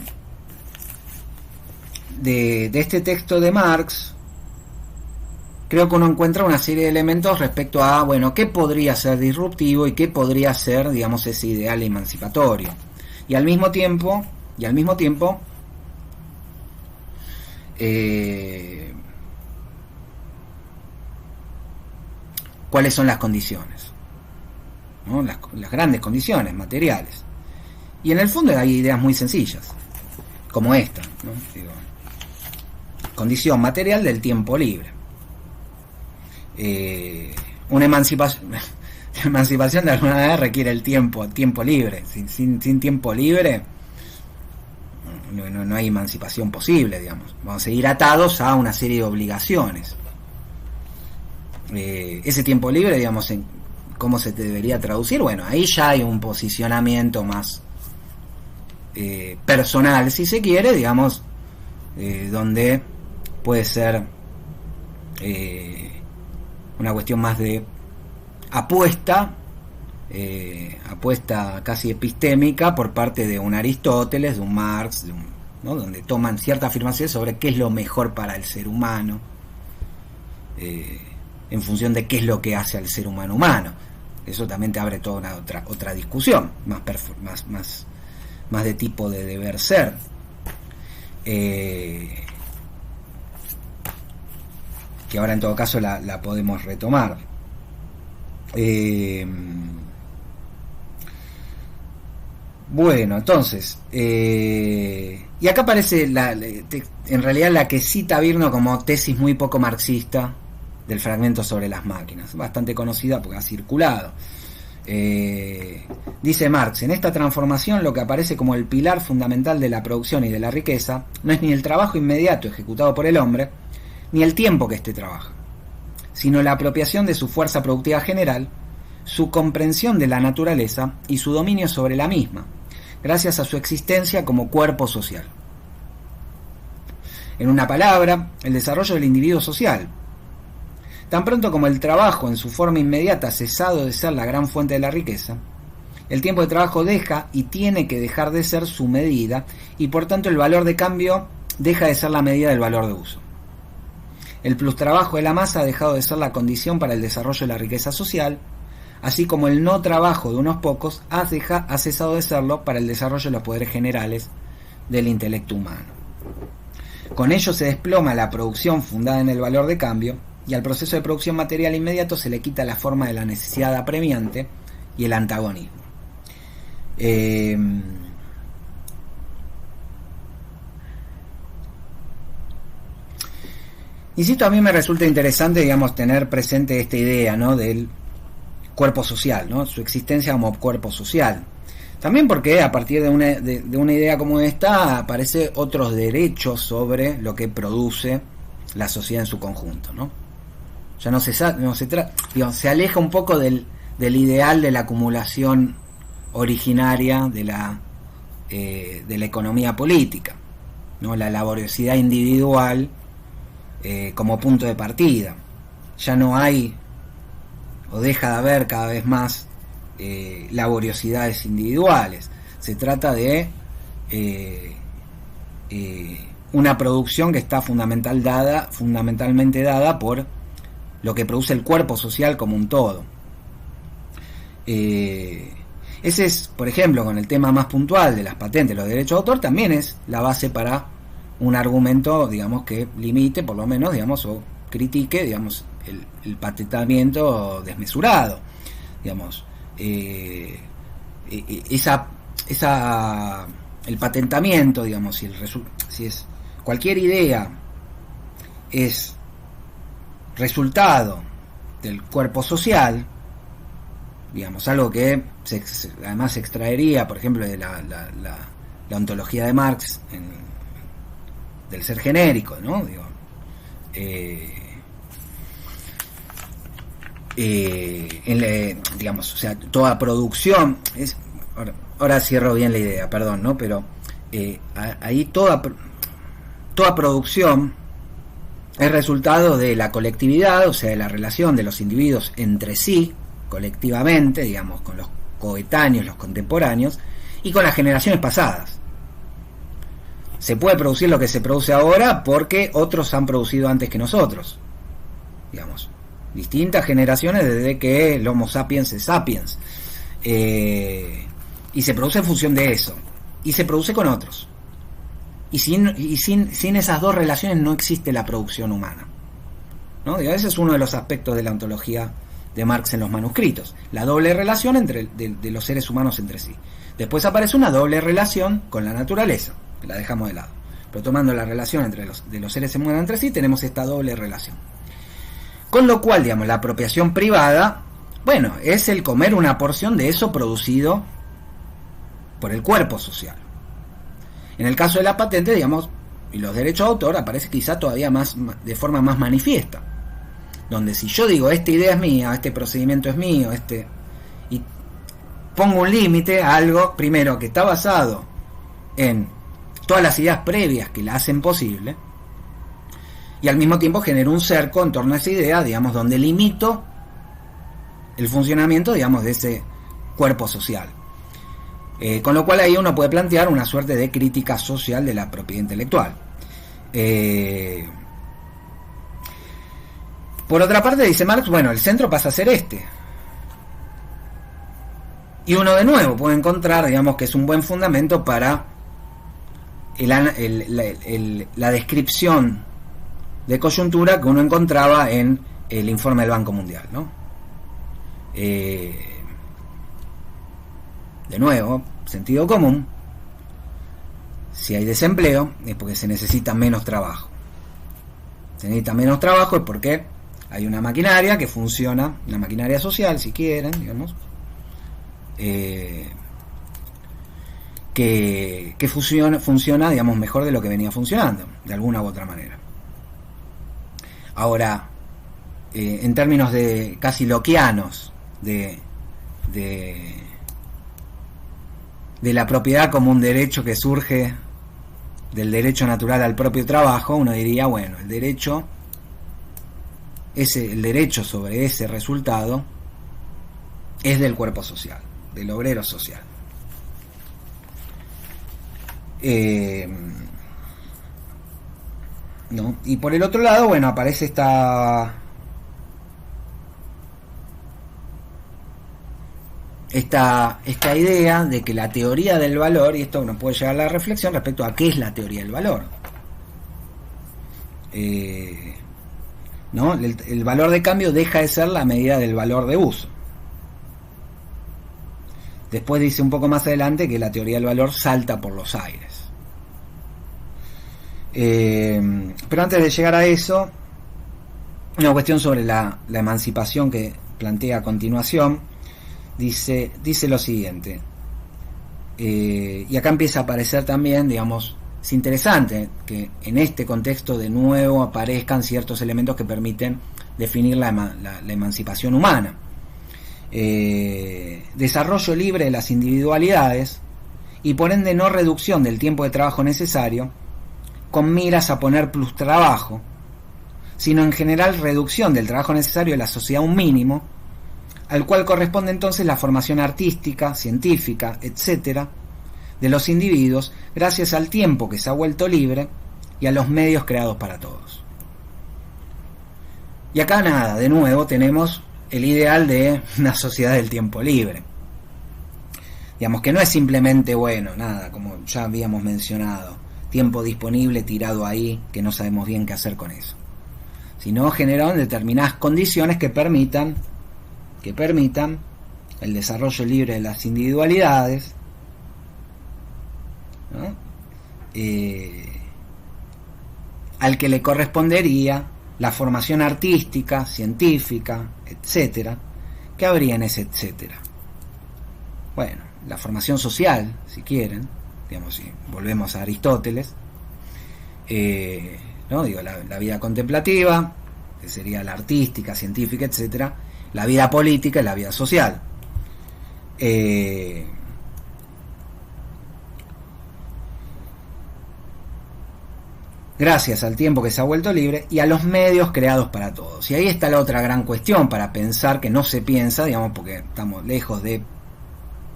este texto de Marx, creo que uno encuentra una serie de elementos respecto a, bueno, qué podría ser disruptivo y qué podría ser, digamos, ese ideal emancipatorio. Y al mismo tiempo, cuáles son las condiciones, ¿no? Las grandes condiciones materiales. Y en el fondo hay ideas muy sencillas, como esta, ¿no? Digo, condición material del tiempo libre. Una emancipación de alguna manera requiere el tiempo libre. Sin tiempo libre no hay emancipación posible, digamos. Vamos a seguir atados a una serie de obligaciones. Ese tiempo libre, digamos, en cómo se te debería traducir, bueno, ahí ya hay un posicionamiento más personal, si se quiere, digamos, donde puede ser una cuestión más de apuesta casi epistémica por parte de un Aristóteles, de un Marx, ¿no? Donde toman cierta afirmación sobre qué es lo mejor para el ser humano, en función de qué es lo que hace al ser humano humano. Eso también te abre toda una otra discusión más de tipo de deber ser. Que ahora en todo caso la podemos retomar. Bueno, entonces, y acá aparece en realidad la que cita Virno como tesis muy poco marxista del fragmento sobre las máquinas, bastante conocida porque ha circulado. Dice Marx: en esta transformación lo que aparece como el pilar fundamental de la producción y de la riqueza no es ni el trabajo inmediato ejecutado por el hombre, ni el tiempo que éste trabaja, sino la apropiación de su fuerza productiva general, su comprensión de la naturaleza y su dominio sobre la misma, gracias a su existencia como cuerpo social. En una palabra, el desarrollo del individuo social, Tan pronto como el trabajo en su forma inmediata ha cesado de ser la gran fuente de la riqueza, el tiempo de trabajo deja y tiene que dejar de ser su medida, y por tanto el valor de cambio deja de ser la medida del valor de uso. El plustrabajo de la masa ha dejado de ser la condición para el desarrollo de la riqueza social, así como el no trabajo de unos pocos ha cesado de serlo para el desarrollo de los poderes generales del intelecto humano. Con ello se desploma la producción fundada en el valor de cambio, y al proceso de producción material inmediato se le quita la forma de la necesidad apremiante y el antagonismo. Insisto, a mí me resulta interesante, digamos, tener presente esta idea, ¿no?, del cuerpo social, ¿no?, su existencia como cuerpo social. También porque a partir de una idea como esta aparecen otros derechos sobre lo que produce la sociedad en su conjunto, ¿no? Ya se aleja un poco del ideal de la acumulación originaria de la economía política, ¿no?, la laboriosidad individual como punto de partida. Ya no hay, o deja de haber cada vez más, laboriosidades individuales. Se trata de una producción que está fundamentalmente dada por lo que produce el cuerpo social como un todo. Ese es, por ejemplo, con el tema más puntual de las patentes, los derechos de autor, también es la base para un argumento, digamos, que limite, por lo menos, digamos, o critique, digamos, el patentamiento desmesurado, digamos, el patentamiento, digamos, si es cualquier idea es resultado del cuerpo social, digamos, algo que además se extraería, por ejemplo, de la ontología de Marx, del ser genérico, ¿no? Digo, digamos, o sea, toda producción es, ahora cierro bien la idea, perdón, ¿no? Pero ahí toda producción es resultado de la colectividad, o sea, de la relación de los individuos entre sí, colectivamente, digamos, con los coetáneos, los contemporáneos, y con las generaciones pasadas. Se puede producir lo que se produce ahora porque otros han producido antes que nosotros, digamos, distintas generaciones desde que el Homo sapiens es sapiens, y se produce en función de eso, y se produce con otros, y sin esas dos relaciones no existe la producción humana, ¿no? Digo, ese es uno de los aspectos de la ontología de Marx en los manuscritos, la doble relación de los seres humanos entre sí. Después aparece una doble relación con la naturaleza, que la dejamos de lado, pero tomando la relación de los seres humanos entre sí, tenemos esta doble relación. Con lo cual, digamos, la apropiación privada, bueno, es el comer una porción de eso producido por el cuerpo social. En el caso de la patente, digamos, y los derechos de autor, aparece quizá todavía más, de forma más manifiesta, donde si yo digo, esta idea es mía, este procedimiento es mío, y pongo un límite a algo, primero, que está basado en todas las ideas previas que la hacen posible, y al mismo tiempo genero un cerco en torno a esa idea, digamos, donde limito el funcionamiento, digamos, de ese cuerpo social. Con lo cual ahí uno puede plantear una suerte de crítica social de la propiedad intelectual. Por otra parte, dice Marx, bueno, el centro pasa a ser este. Y uno de nuevo puede encontrar, digamos, que es un buen fundamento para la descripción de coyuntura que uno encontraba en el informe del Banco Mundial, ¿no? De nuevo, sentido común. Si hay desempleo es porque se necesita menos trabajo. Se necesita menos trabajo es porque hay una maquinaria que funciona, una maquinaria social, si quieren, digamos, que funciona, digamos, mejor de lo que venía funcionando, de alguna u otra manera. Ahora, en términos de casi lockeanos de la propiedad como un derecho que surge del derecho natural al propio trabajo, uno diría, bueno, el derecho el derecho sobre ese resultado es del cuerpo social, del obrero social. ¿No? Y por el otro lado, bueno, aparece esta idea de que la teoría del valor, y esto nos puede llevar a la reflexión respecto a qué es la teoría del valor. ¿No? El valor de cambio deja de ser la medida del valor de uso. Después dice un poco más adelante que la teoría del valor salta por los aires. Pero antes de llegar a eso, una cuestión sobre la emancipación que plantea a continuación. Dice lo siguiente, y acá empieza a aparecer también, digamos, es interesante que en este contexto de nuevo aparezcan ciertos elementos que permiten definir la emancipación humana. Desarrollo libre de las individualidades y por ende no reducción del tiempo de trabajo necesario con miras a poner plus trabajo, sino en general reducción del trabajo necesario de la sociedad a un mínimo, al cual corresponde entonces la formación artística, científica, etcétera, de los individuos, gracias al tiempo que se ha vuelto libre y a los medios creados para todos. Y acá nada, de nuevo tenemos el ideal de una sociedad del tiempo libre. Digamos que no es simplemente, bueno, nada, como ya habíamos mencionado, tiempo disponible tirado ahí, que no sabemos bien qué hacer con eso, sino generado en determinadas condiciones que permitan el desarrollo libre de las individualidades, ¿no? Al que le correspondería la formación artística, científica, etcétera. ¿Qué habría en ese etcétera? Bueno, la formación social, si quieren, digamos, si volvemos a Aristóteles, ¿no? Digo, la vida contemplativa, que sería la artística, científica, etcétera, la vida política y la vida social. Gracias al tiempo que se ha vuelto libre y a los medios creados para todos. Y ahí está la otra gran cuestión para pensar, que no se piensa, digamos, porque estamos lejos de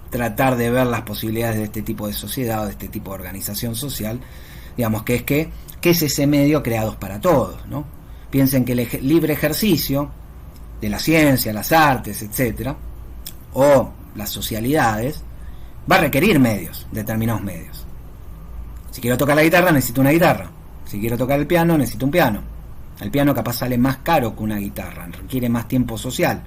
tratar de ver las posibilidades de este tipo de sociedad o de este tipo de organización social, digamos, que es ¿qué es ese medio creados para todos, ¿no? Piensen que el libre ejercicio de la ciencia, las artes, etcétera, o las socialidades, va a requerir medios, determinados medios. Si quiero tocar la guitarra, necesito una guitarra. Si quiero tocar el piano, necesito un piano. El piano capaz sale más caro que una guitarra, requiere más tiempo social.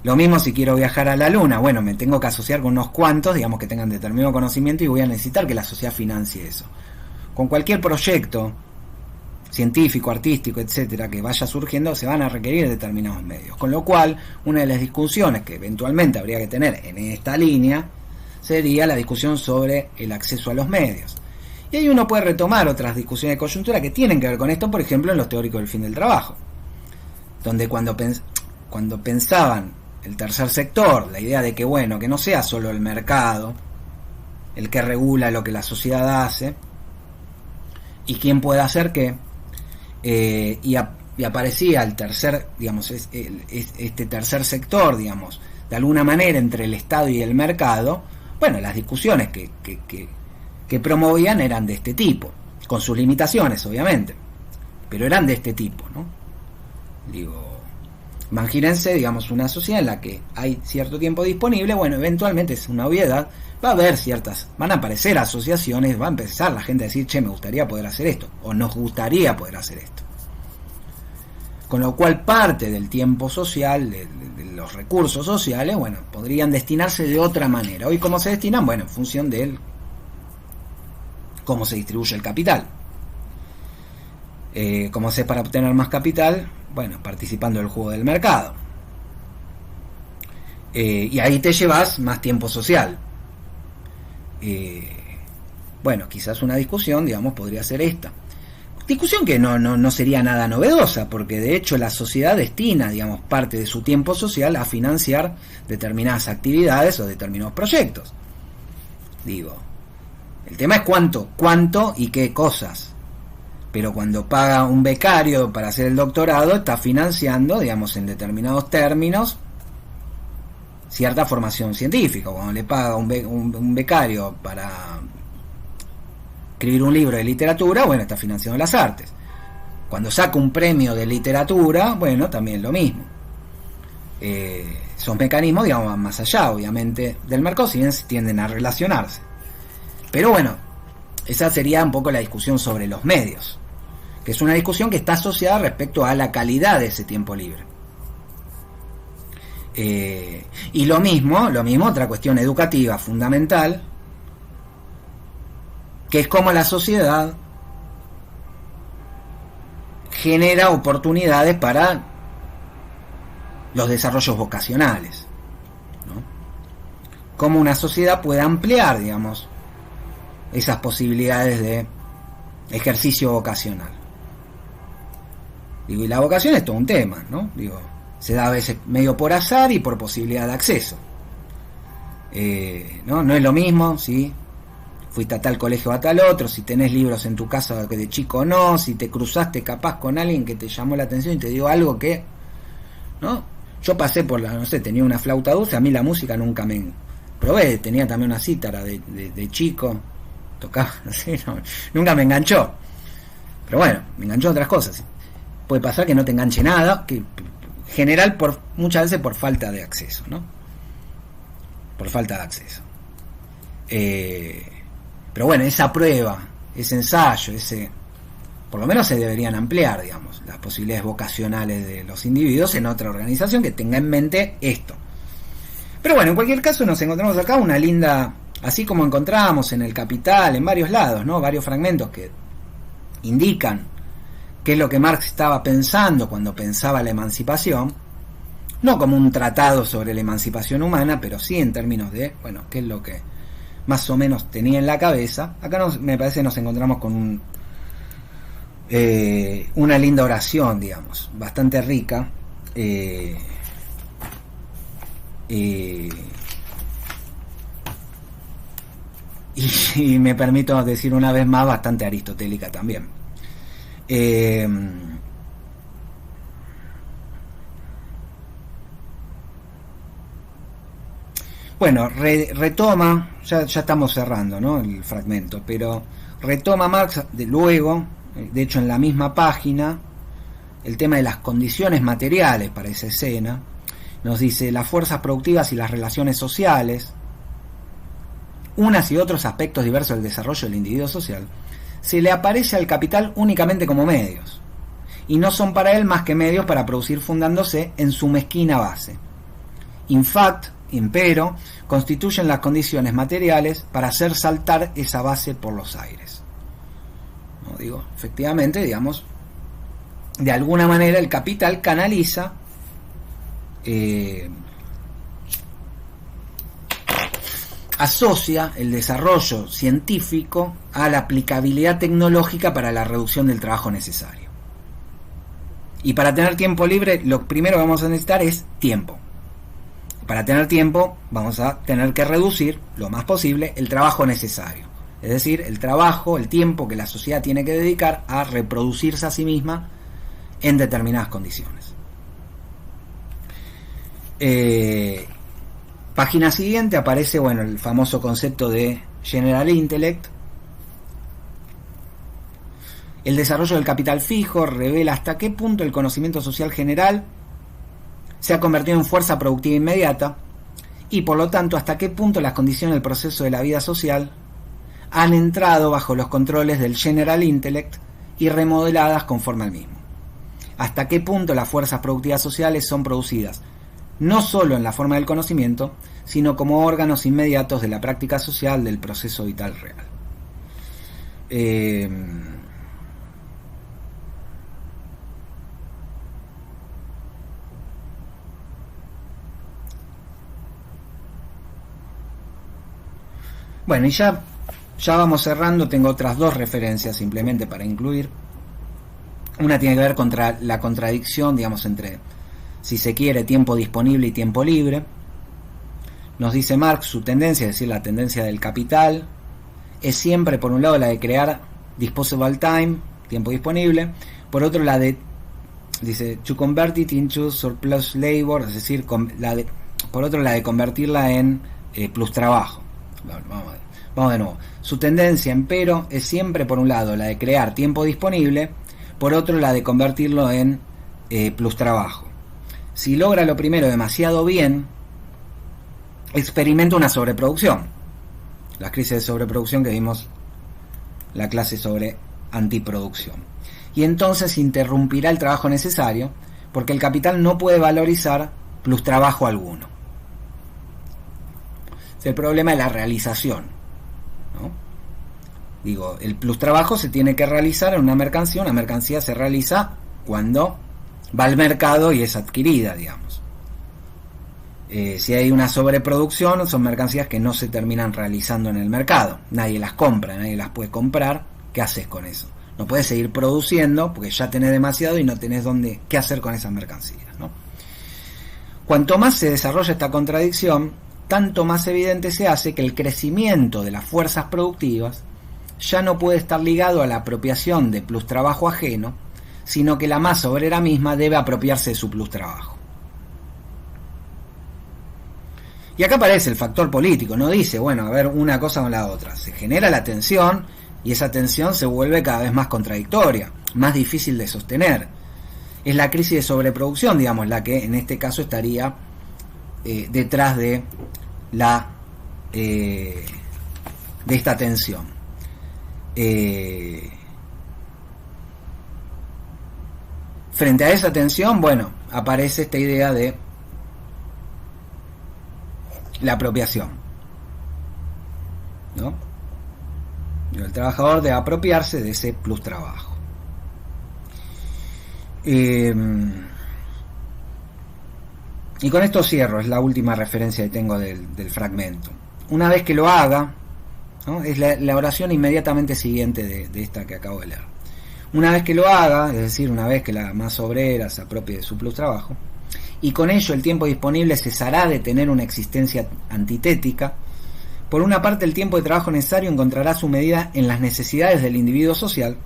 Lo mismo si quiero viajar a la luna, bueno, me tengo que asociar con unos cuantos, digamos, que tengan determinado conocimiento, y voy a necesitar que la sociedad financie eso. Con cualquier proyecto científico, artístico, etcétera, que vaya surgiendo, se van a requerir determinados medios. Con lo cual, una de las discusiones que eventualmente habría que tener en esta línea sería la discusión sobre el acceso a los medios. Y ahí uno puede retomar otras discusiones de coyuntura que tienen que ver con esto, por ejemplo, en los teóricos del fin del trabajo, donde cuando pensaban el tercer sector, la idea de que, bueno, que no sea solo el mercado el que regula lo que la sociedad hace y quién puede hacer qué, y aparecía el tercer, digamos, este tercer sector, digamos, de alguna manera entre el Estado y el mercado. Bueno, las discusiones que promovían eran de este tipo, con sus limitaciones, obviamente, pero eran de este tipo, ¿no? Digo, imagínense, digamos, una sociedad en la que hay cierto tiempo disponible. Bueno, eventualmente, es una obviedad, va a haber van a aparecer asociaciones, va a empezar la gente a decir, che, me gustaría poder hacer esto, o nos gustaría poder hacer esto. Con lo cual, parte del tiempo social, de los recursos sociales, bueno, podrían destinarse de otra manera. Hoy, ¿cómo se destinan? Bueno, en función de cómo se distribuye el capital. ¿Cómo se es para obtener más capital? Bueno, participando del juego del mercado. Y ahí te llevas más tiempo social. Bueno, quizás una discusión, digamos, podría ser esta. Discusión que no sería nada novedosa, porque de hecho la sociedad destina, digamos, parte de su tiempo social a financiar determinadas actividades o determinados proyectos. Digo, el tema es cuánto y qué cosas. pero cuando paga un becario para hacer el doctorado, está financiando, digamos, en determinados términos, cierta formación científica. Cuando le paga un becario para escribir un libro de literatura, bueno, está financiando las artes. Cuando saca un premio de literatura, bueno, también lo mismo. Esos mecanismos, digamos, van más allá, obviamente, del mercado, si bien tienden a relacionarse. Pero bueno, esa sería un poco la discusión sobre los medios, que es una discusión que está asociada respecto a la calidad de ese tiempo libre. Y lo mismo, otra cuestión educativa fundamental, que es cómo la sociedad genera oportunidades para los desarrollos vocacionales, ¿no? Cómo una sociedad puede ampliar, digamos, esas posibilidades de ejercicio vocacional. Digo, y la vocación es todo un tema, ¿no? Digo, se da a veces medio por azar y por posibilidad de acceso. No es lo mismo si fuiste a tal colegio o a tal otro, si tenés libros en tu casa que de chico no, si te cruzaste capaz con alguien que te llamó la atención y te dio algo que, ¿no? Yo pasé por no sé, tenía una flauta dulce, a mí la música nunca me probé, tenía también una cítara de chico, tocaba, no sé, nunca me enganchó. Pero bueno, me enganchó otras cosas. Puede pasar que no te enganche nada, que general muchas veces por falta de acceso, ¿no? Por falta de acceso. Pero bueno, esa prueba, ese ensayo, por lo menos se deberían ampliar, digamos, las posibilidades vocacionales de los individuos en otra organización que tenga en mente esto. Pero bueno, en cualquier caso nos encontramos acá una linda, así como encontramos en El Capital, en varios lados, ¿no? Varios fragmentos que indican qué es lo que Marx estaba pensando cuando pensaba la emancipación, no como un tratado sobre la emancipación humana, pero sí en términos de, bueno, qué es lo que más o menos tenía en la cabeza. Acá me parece que nos encontramos con una linda oración, digamos, bastante rica, y me permito decir una vez más, bastante aristotélica también. Bueno, retoma, ya estamos cerrando, ¿no?, el fragmento, pero retoma Marx luego, de hecho en la misma página, el tema de las condiciones materiales para esa escena. Nos dice: las fuerzas productivas y las relaciones sociales, unas y otros aspectos diversos del desarrollo del individuo social, se le aparece al capital únicamente como medios, y no son para él más que medios para producir fundándose en su mezquina base. In fact, empero, constituyen las condiciones materiales para hacer saltar esa base por los aires. No digo, efectivamente, digamos, de alguna manera el capital canaliza asocia el desarrollo científico a la aplicabilidad tecnológica para la reducción del trabajo necesario. Y para tener tiempo libre, lo primero que vamos a necesitar es tiempo. Para tener tiempo, vamos a tener que reducir lo más posible el trabajo necesario. Es decir, el tiempo que la sociedad tiene que dedicar a reproducirse a sí misma en determinadas condiciones. Página siguiente aparece, bueno, el famoso concepto de General Intellect. El desarrollo del capital fijo revela hasta qué punto el conocimiento social general se ha convertido en fuerza productiva inmediata y, por lo tanto, hasta qué punto las condiciones del proceso de la vida social han entrado bajo los controles del General Intellect y remodeladas conforme al mismo. Hasta qué punto las fuerzas productivas sociales son producidas no solo en la forma del conocimiento, sino como órganos inmediatos de la práctica social del proceso vital real. Bueno, y ya vamos cerrando. Tengo otras dos referencias simplemente para incluir. Una tiene que ver contra la contradicción, digamos, entre, si se quiere, tiempo disponible y tiempo libre. Nos dice Marx, su tendencia, es decir, la tendencia del capital, es siempre, por un lado, la de crear disposable time, tiempo disponible. Por otro, dice, to convert it into surplus labor, es decir, por otro, la de convertirla en plus trabajo. Vamos de nuevo. Su tendencia, empero, es siempre, por un lado, la de crear tiempo disponible, por otro, la de convertirlo en plus trabajo. Si logra lo primero demasiado bien, experimenta una sobreproducción. Las crisis de sobreproducción que vimos la clase sobre antiproducción. Y entonces interrumpirá el trabajo necesario, porque el capital no puede valorizar plus trabajo alguno. Es el problema de la realización, ¿no? Digo, el plus trabajo se tiene que realizar en una mercancía se realiza cuando va al mercado y es adquirida, digamos. Si hay una sobreproducción, son mercancías que no se terminan realizando en el mercado. Nadie las compra, nadie las puede comprar. ¿Qué haces con eso? No puedes seguir produciendo porque ya tenés demasiado y no tenés qué hacer con esas mercancías, ¿no? Cuanto más se desarrolla esta contradicción, tanto más evidente se hace que el crecimiento de las fuerzas productivas ya no puede estar ligado a la apropiación de plus trabajo ajeno, sino que la masa obrera misma debe apropiarse de su plus trabajo. Y acá aparece el factor político, no dice, bueno, a ver, una cosa con la otra. Se genera la tensión y esa tensión se vuelve cada vez más contradictoria, más difícil de sostener. Es la crisis de sobreproducción, digamos, la que en este caso estaría detrás de esta tensión. Frente a esa tensión, bueno, aparece esta idea de la apropiación, ¿no? El trabajador debe apropiarse de ese plus trabajo. Y con esto cierro, es la última referencia que tengo del fragmento. Una vez que lo haga, ¿no? Es la oración inmediatamente siguiente de esta que acabo de leer. Una vez que lo haga, es decir, una vez que la masa obrera se apropie de su plus trabajo, y con ello el tiempo disponible cesará de tener una existencia antitética, por una parte el tiempo de trabajo necesario encontrará su medida en las necesidades del individuo social,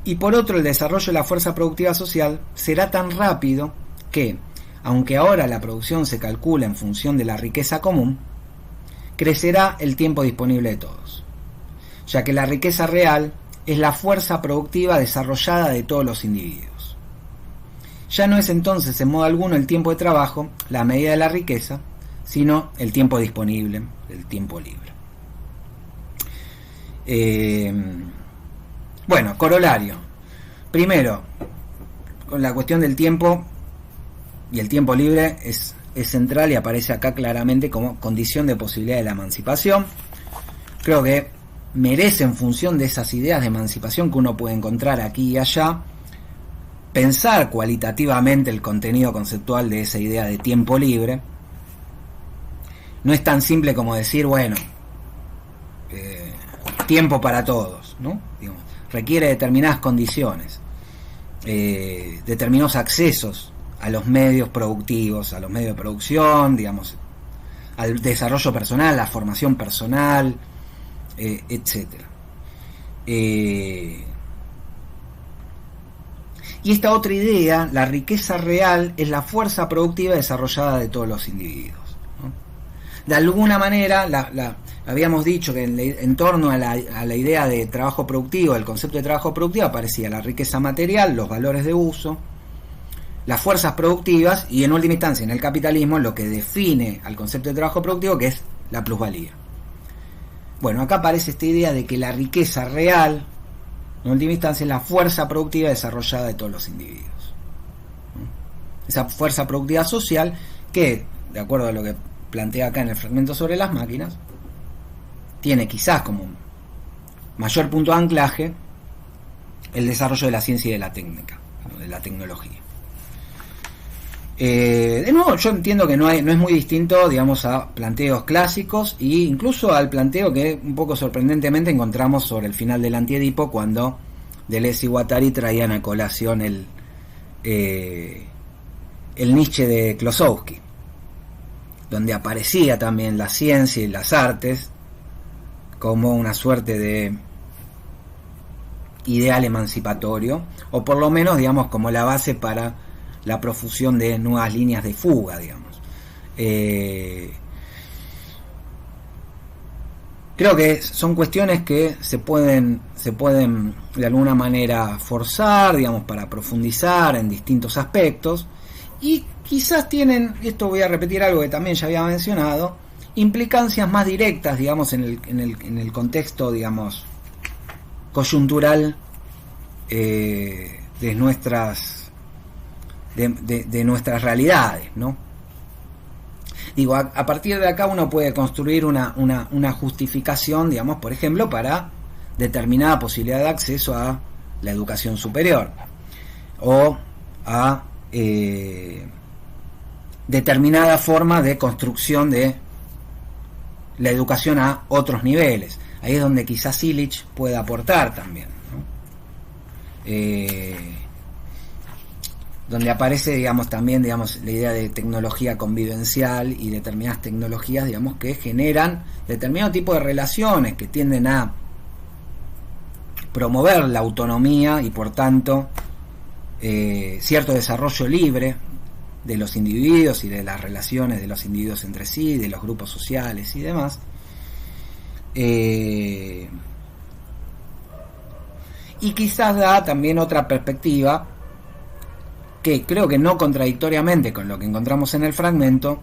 y por otro el desarrollo de la fuerza productiva social será tan rápido que, aunque ahora la producción se calcula en función de la riqueza común, crecerá el tiempo disponible de todos, ya que la riqueza real es la fuerza productiva desarrollada de todos los individuos. Ya no es entonces en modo alguno el tiempo de trabajo la medida de la riqueza, sino el tiempo disponible, el tiempo libre. Bueno, corolario. Primero, con la cuestión del tiempo y el tiempo libre es central y aparece acá claramente como condición de posibilidad de la emancipación. Creo que merece, en función de esas ideas de emancipación que uno puede encontrar aquí y allá, pensar cualitativamente el contenido conceptual de esa idea de tiempo libre. No es tan simple como decir, bueno, tiempo para todos, ¿no? Digamos, requiere determinadas condiciones, determinados accesos a los medios productivos, a los medios de producción, digamos, al desarrollo personal, a la formación personal, etcétera. Y esta otra idea, la riqueza real, es la fuerza productiva desarrollada de todos los individuos, ¿no? De alguna manera, habíamos dicho que en torno a la idea de trabajo productivo, el concepto de trabajo productivo, aparecía la riqueza material, los valores de uso, las fuerzas productivas y, en última instancia, en el capitalismo, lo que define al concepto de trabajo productivo, que es la plusvalía. Bueno, acá aparece esta idea de que la riqueza real, en última instancia, es la fuerza productiva desarrollada de todos los individuos. Esa fuerza productiva social que, de acuerdo a lo que plantea acá en el fragmento sobre las máquinas, tiene quizás como mayor punto de anclaje el desarrollo de la ciencia y de la técnica, ¿no? De la tecnología. De nuevo, yo entiendo que no es muy distinto, digamos, a planteos clásicos e incluso al planteo que un poco sorprendentemente encontramos sobre el final del Antiedipo, cuando Deleuze y Guattari traían a colación el Nietzsche de Klossowski, donde aparecía también la ciencia y las artes como una suerte de ideal emancipatorio, o por lo menos, digamos, como la base para la profusión de nuevas líneas de fuga, digamos. Creo que son cuestiones que se pueden de alguna manera forzar, digamos, para profundizar en distintos aspectos, y quizás tienen, esto voy a repetir algo que también ya había mencionado, implicancias más directas, digamos, en el contexto, digamos, coyuntural de nuestras realidades, ¿no? Digo, a partir de acá uno puede construir una justificación, digamos, por ejemplo, para determinada posibilidad de acceso a la educación superior, o a determinada forma de construcción de la educación a otros niveles. Ahí es donde quizás Illich pueda aportar también, ¿no? Donde aparece, digamos, también, digamos, la idea de tecnología convivencial y determinadas tecnologías, digamos, que generan determinado tipo de relaciones que tienden a promover la autonomía y, por tanto, cierto desarrollo libre de los individuos y de las relaciones de los individuos entre sí, de los grupos sociales y demás. Y quizás da también otra perspectiva que creo que no contradictoriamente con lo que encontramos en el fragmento,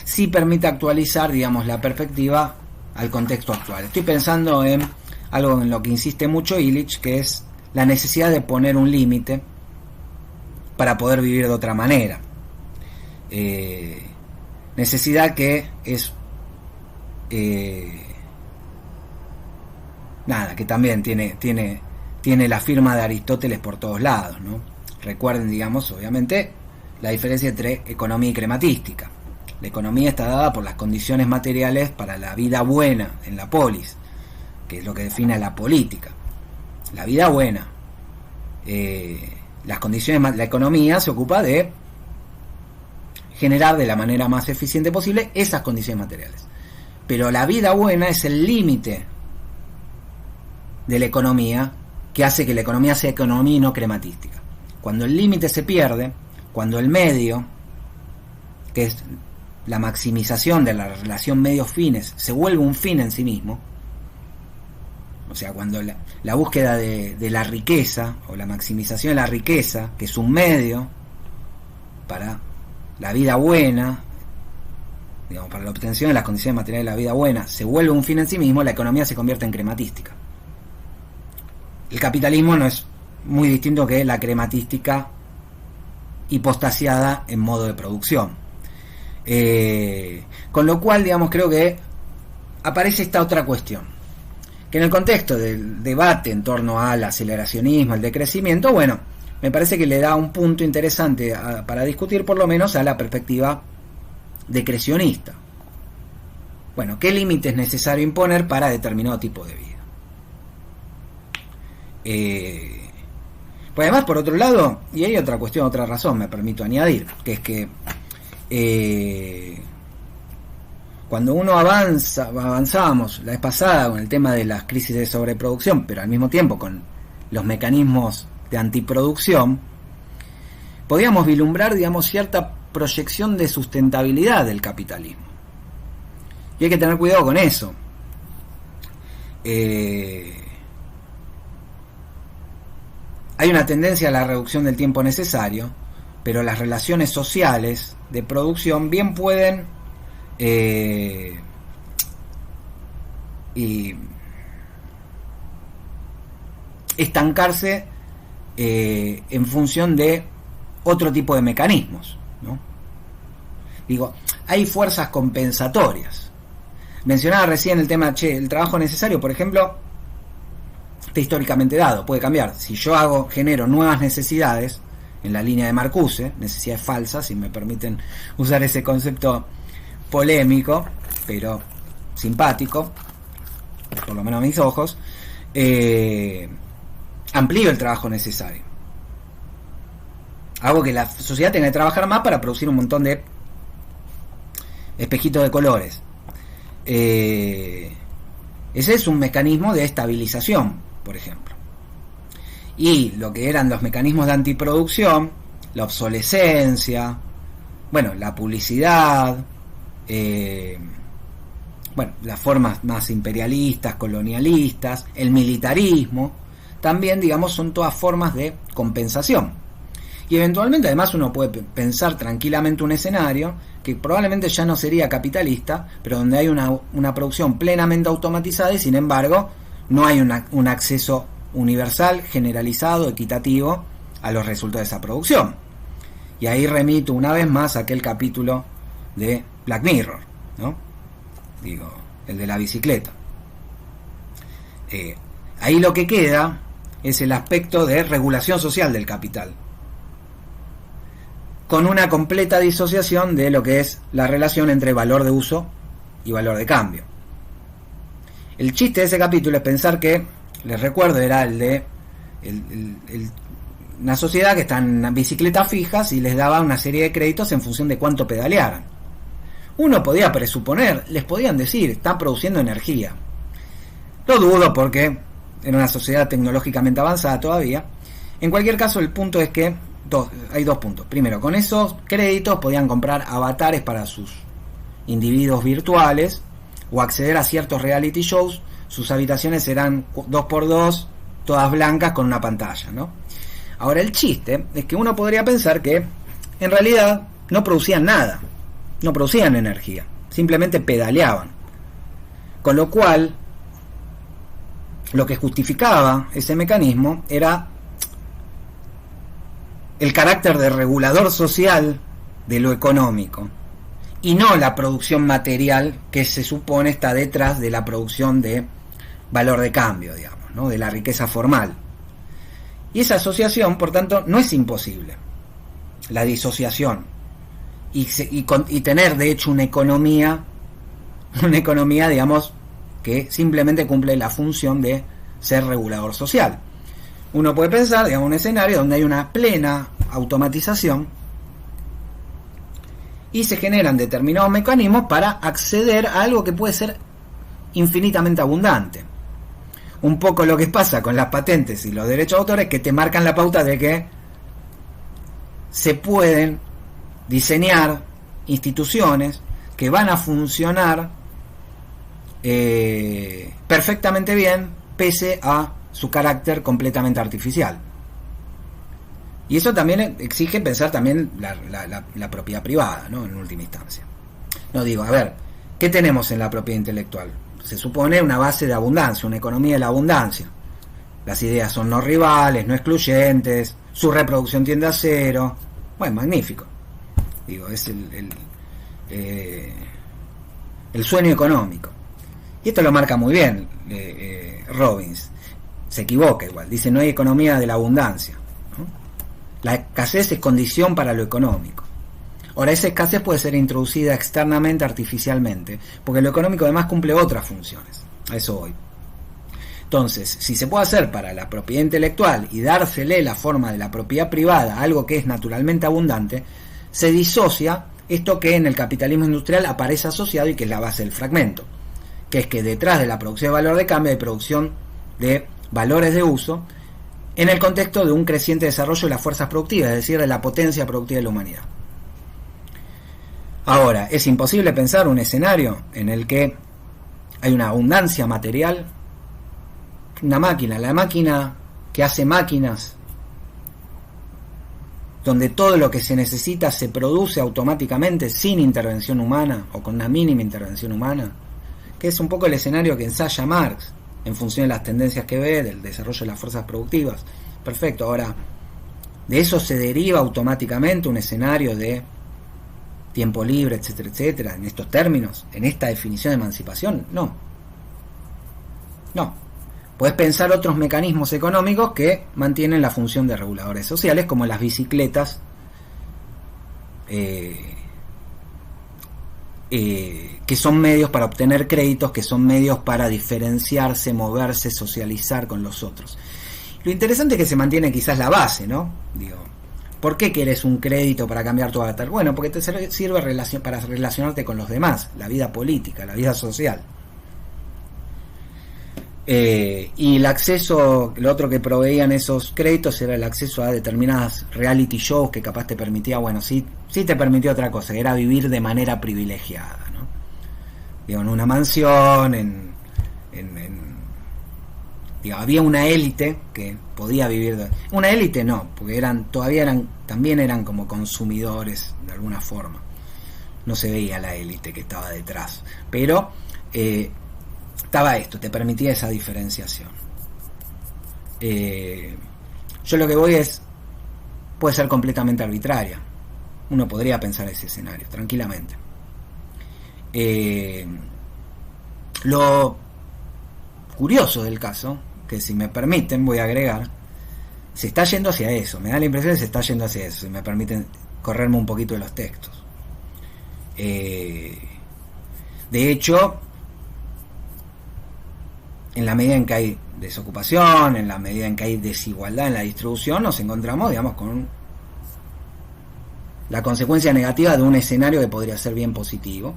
sí permite actualizar, digamos, la perspectiva al contexto actual. Estoy pensando en algo en lo que insiste mucho Illich, que es la necesidad de poner un límite para poder vivir de otra manera. Necesidad que es que también tiene la firma de Aristóteles por todos lados, ¿no? Recuerden, digamos, obviamente, la diferencia entre economía y crematística. La economía está dada por las condiciones materiales para la vida buena en la polis, que es lo que define a la política. La vida buena. Las condiciones, la economía se ocupa de generar de la manera más eficiente posible esas condiciones materiales. Pero la vida buena es el límite de la economía, que hace que la economía sea economía y no crematística. Cuando el límite se pierde, cuando el medio, que es la maximización de la relación medios-fines, se vuelve un fin en sí mismo, o sea, cuando la búsqueda de la riqueza, o la maximización de la riqueza, que es un medio para la vida buena, digamos, para la obtención de las condiciones materiales de la vida buena, se vuelve un fin en sí mismo, la economía se convierte en crematística. El capitalismo no es muy distinto que la crematística hipostasiada en modo de producción. Con lo cual, digamos, creo que aparece esta otra cuestión, que en el contexto del debate en torno al aceleracionismo, el decrecimiento, bueno, me parece que le da un punto interesante para discutir, por lo menos a la perspectiva decrecionista. Bueno, ¿qué límite es necesario imponer para determinado tipo de vida? Pues además, por otro lado, y hay otra cuestión, otra razón, me permito añadir, que es que cuando uno avanzábamos la vez pasada con el tema de las crisis de sobreproducción, pero al mismo tiempo con los mecanismos de antiproducción, podíamos vislumbrar, digamos, cierta proyección de sustentabilidad del capitalismo. Y hay que tener cuidado con eso. Hay una tendencia a la reducción del tiempo necesario, pero las relaciones sociales de producción bien pueden estancarse en función de otro tipo de mecanismos, ¿no? Digo, hay fuerzas compensatorias. Mencionaba recién el tema, el trabajo necesario, por ejemplo, está históricamente dado, puede cambiar. Si yo genero nuevas necesidades, en la línea de Marcuse, necesidades falsas, si me permiten usar ese concepto polémico, pero simpático, por lo menos a mis ojos, amplío el trabajo necesario. Hago que la sociedad tenga que trabajar más para producir un montón de espejitos de colores. ese es un mecanismo de estabilización, por ejemplo. Y lo que eran los mecanismos de antiproducción, la obsolescencia, bueno, la publicidad, bueno, las formas más imperialistas, colonialistas, el militarismo, también, digamos, son todas formas de compensación. Y eventualmente, además, uno puede pensar tranquilamente un escenario que probablemente ya no sería capitalista, pero donde hay una producción plenamente automatizada y, sin embargo, no hay un acceso universal, generalizado, equitativo a los resultados de esa producción. Y ahí remito una vez más a aquel capítulo de Black Mirror, ¿no? Digo, el de la bicicleta. Ahí lo que queda es el aspecto de regulación social del capital, con una completa disociación de lo que es la relación entre valor de uso y valor de cambio. El chiste de ese capítulo es pensar que, les recuerdo, era el de una sociedad que está en bicicletas fijas y les daba una serie de créditos en función de cuánto pedalearan. Uno podía presuponer, les podían decir, está produciendo energía. Lo dudo porque era una sociedad tecnológicamente avanzada todavía. En cualquier caso, el punto es que hay dos puntos. Primero, con esos créditos podían comprar avatares para sus individuos virtuales o acceder a ciertos reality shows. Sus habitaciones eran 2x2, todas blancas con una pantalla, ¿no? Ahora, el chiste es que uno podría pensar que en realidad no producían nada, no producían energía, simplemente pedaleaban. Con lo cual, lo que justificaba ese mecanismo era el carácter de regulador social de lo económico, y no la producción material que se supone está detrás de la producción de valor de cambio, digamos, ¿no? De la riqueza formal. Y esa asociación, por tanto, no es imposible, la disociación, y tener, de hecho, una economía, digamos, que simplemente cumple la función de ser regulador social. Uno puede pensar, digamos, un escenario donde hay una plena automatización y se generan determinados mecanismos para acceder a algo que puede ser infinitamente abundante. Un poco lo que pasa con las patentes y los derechos de autor es que te marcan la pauta de que se pueden diseñar instituciones que van a funcionar perfectamente bien pese a su carácter completamente artificial. Y eso también exige pensar también la propiedad privada, ¿no? En última instancia. No digo, a ver, ¿qué tenemos en la propiedad intelectual? Se supone una base de abundancia, una economía de la abundancia. Las ideas son no rivales, no excluyentes, su reproducción tiende a cero. Bueno, magnífico. Digo, es el sueño económico. Y esto lo marca muy bien Robbins. Se equivoca igual, dice no hay economía de la abundancia, ¿no? La escasez es condición para lo económico. Ahora, esa escasez puede ser introducida externamente, artificialmente, porque lo económico además cumple otras funciones. A eso voy. Entonces, si se puede hacer para la propiedad intelectual y dársele la forma de la propiedad privada, algo que es naturalmente abundante, se disocia esto que en el capitalismo industrial aparece asociado y que es la base del fragmento, que es que detrás de la producción de valor de cambio hay producción de valores de uso en el contexto de un creciente desarrollo de las fuerzas productivas, es decir, de la potencia productiva de la humanidad. Ahora, es imposible pensar un escenario en el que hay una abundancia material, una máquina, la máquina que hace máquinas, donde todo lo que se necesita se produce automáticamente sin intervención humana o con una mínima intervención humana, que es un poco el escenario que ensaya Marx en función de las tendencias que ve del desarrollo de las fuerzas productivas. Perfecto. Ahora, ¿de eso se deriva automáticamente un escenario de tiempo libre, etcétera, etcétera, en estos términos, en esta definición de emancipación? No. Puedes pensar otros mecanismos económicos que mantienen la función de reguladores sociales, como las bicicletas, que son medios para obtener créditos, que son medios para diferenciarse, moverse, socializar con los otros. Lo interesante es que se mantiene quizás la base, ¿no? Digo, ¿Por qué querés un crédito para cambiar tu avatar? Bueno, porque te sirve para relacionarte con los demás, la vida política, la vida social. Y el acceso, lo otro que proveían esos créditos era el acceso a determinadas reality shows que capaz te permitía, bueno, sí te permitió otra cosa, era vivir de manera privilegiada, ¿no? Digo, en una mansión, digo, había una élite que podía vivir una élite no, porque también eran como consumidores de alguna forma. No se veía la élite que estaba detrás, pero estaba esto, te permitía esa diferenciación. Yo lo que voy puede ser completamente arbitraria. Uno podría pensar ese escenario tranquilamente. Lo curioso del caso, que si me permiten voy a agregar, se está yendo hacia eso, me da la impresión de que se está yendo hacia eso, si me permiten correrme un poquito de los textos. De hecho, en la medida en que hay desocupación, en la medida en que hay desigualdad en la distribución, nos encontramos, digamos, con la consecuencia negativa de un escenario que podría ser bien positivo.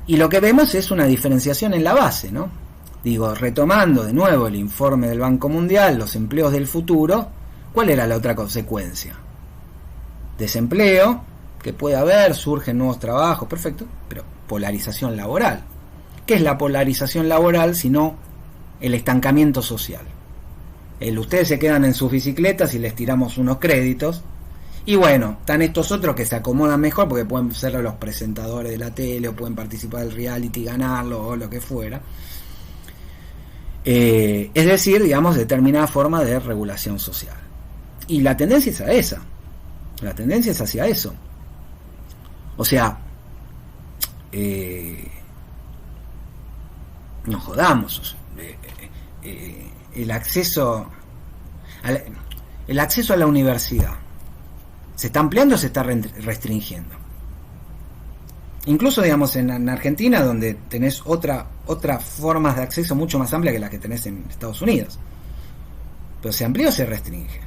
Y lo que vemos es una diferenciación en la base, ¿no? Digo, retomando de nuevo el informe del Banco Mundial, los empleos del futuro, ¿cuál era la otra consecuencia? Desempleo, que puede haber, surgen nuevos trabajos, perfecto, pero polarización laboral. ¿Qué es la polarización laboral sino el estancamiento social? Ustedes se quedan en sus bicicletas y les tiramos unos créditos, y bueno, están estos otros que se acomodan mejor porque pueden ser los presentadores de la tele o pueden participar del reality, ganarlo o lo que fuera. Es decir, digamos, determinada forma de regulación social. Y la tendencia es a esa. La tendencia es hacia eso. O sea, no jodamos. El acceso a la universidad ¿se está ampliando o se está restringiendo? Incluso, digamos, en Argentina, donde tenés otras formas de acceso mucho más amplia que las que tenés en Estados Unidos. Pero ¿se amplía o se restringe?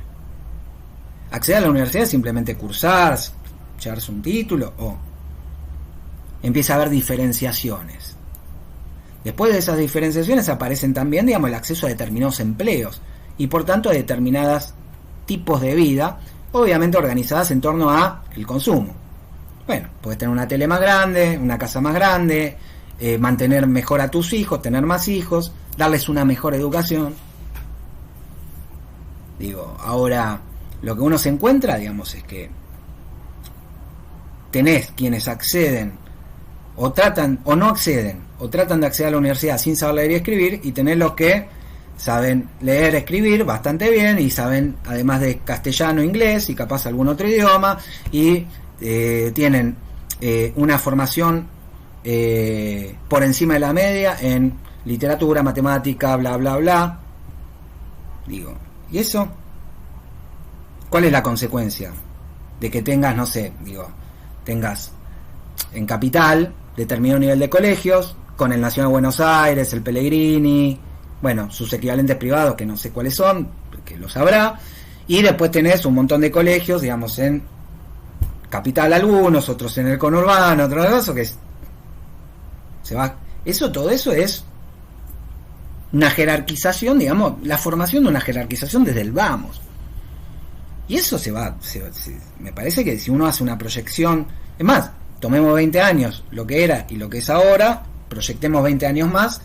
¿Acceder a la universidad es simplemente cursar, llevarse un título, o empieza a haber diferenciaciones? Después de esas diferenciaciones aparecen también, digamos, el acceso a determinados empleos y por tanto a determinados tipos de vida, obviamente organizadas en torno a el consumo. Bueno, puedes tener una tele más grande, una casa más grande, mantener mejor a tus hijos, tener más hijos, darles una mejor educación. Digo, ahora lo que uno se encuentra, digamos, es que tenés quienes acceden o tratan o no acceden o tratan de acceder a la universidad sin saber leer y escribir, y tenés los que saben leer, escribir bastante bien y saben, además de castellano, inglés y capaz algún otro idioma, y tienen una formación por encima de la media en literatura, matemática, bla, bla, bla. Digo, ¿y eso? ¿Cuál es la consecuencia? De que tengas, no sé, tengas en Capital determinado nivel de colegios, con el Nacional de Buenos Aires, el Pellegrini, bueno, sus equivalentes privados, que no sé cuáles son, que lo sabrá, y después tenés un montón de colegios, digamos, en Capital algunos, otros en el conurbano, otros casos que se va. Todo eso es una jerarquización, digamos, la formación de una jerarquización desde el vamos. Y eso me parece que si uno hace una proyección, es más, tomemos 20 años, lo que era y lo que es ahora, proyectemos 20 años más,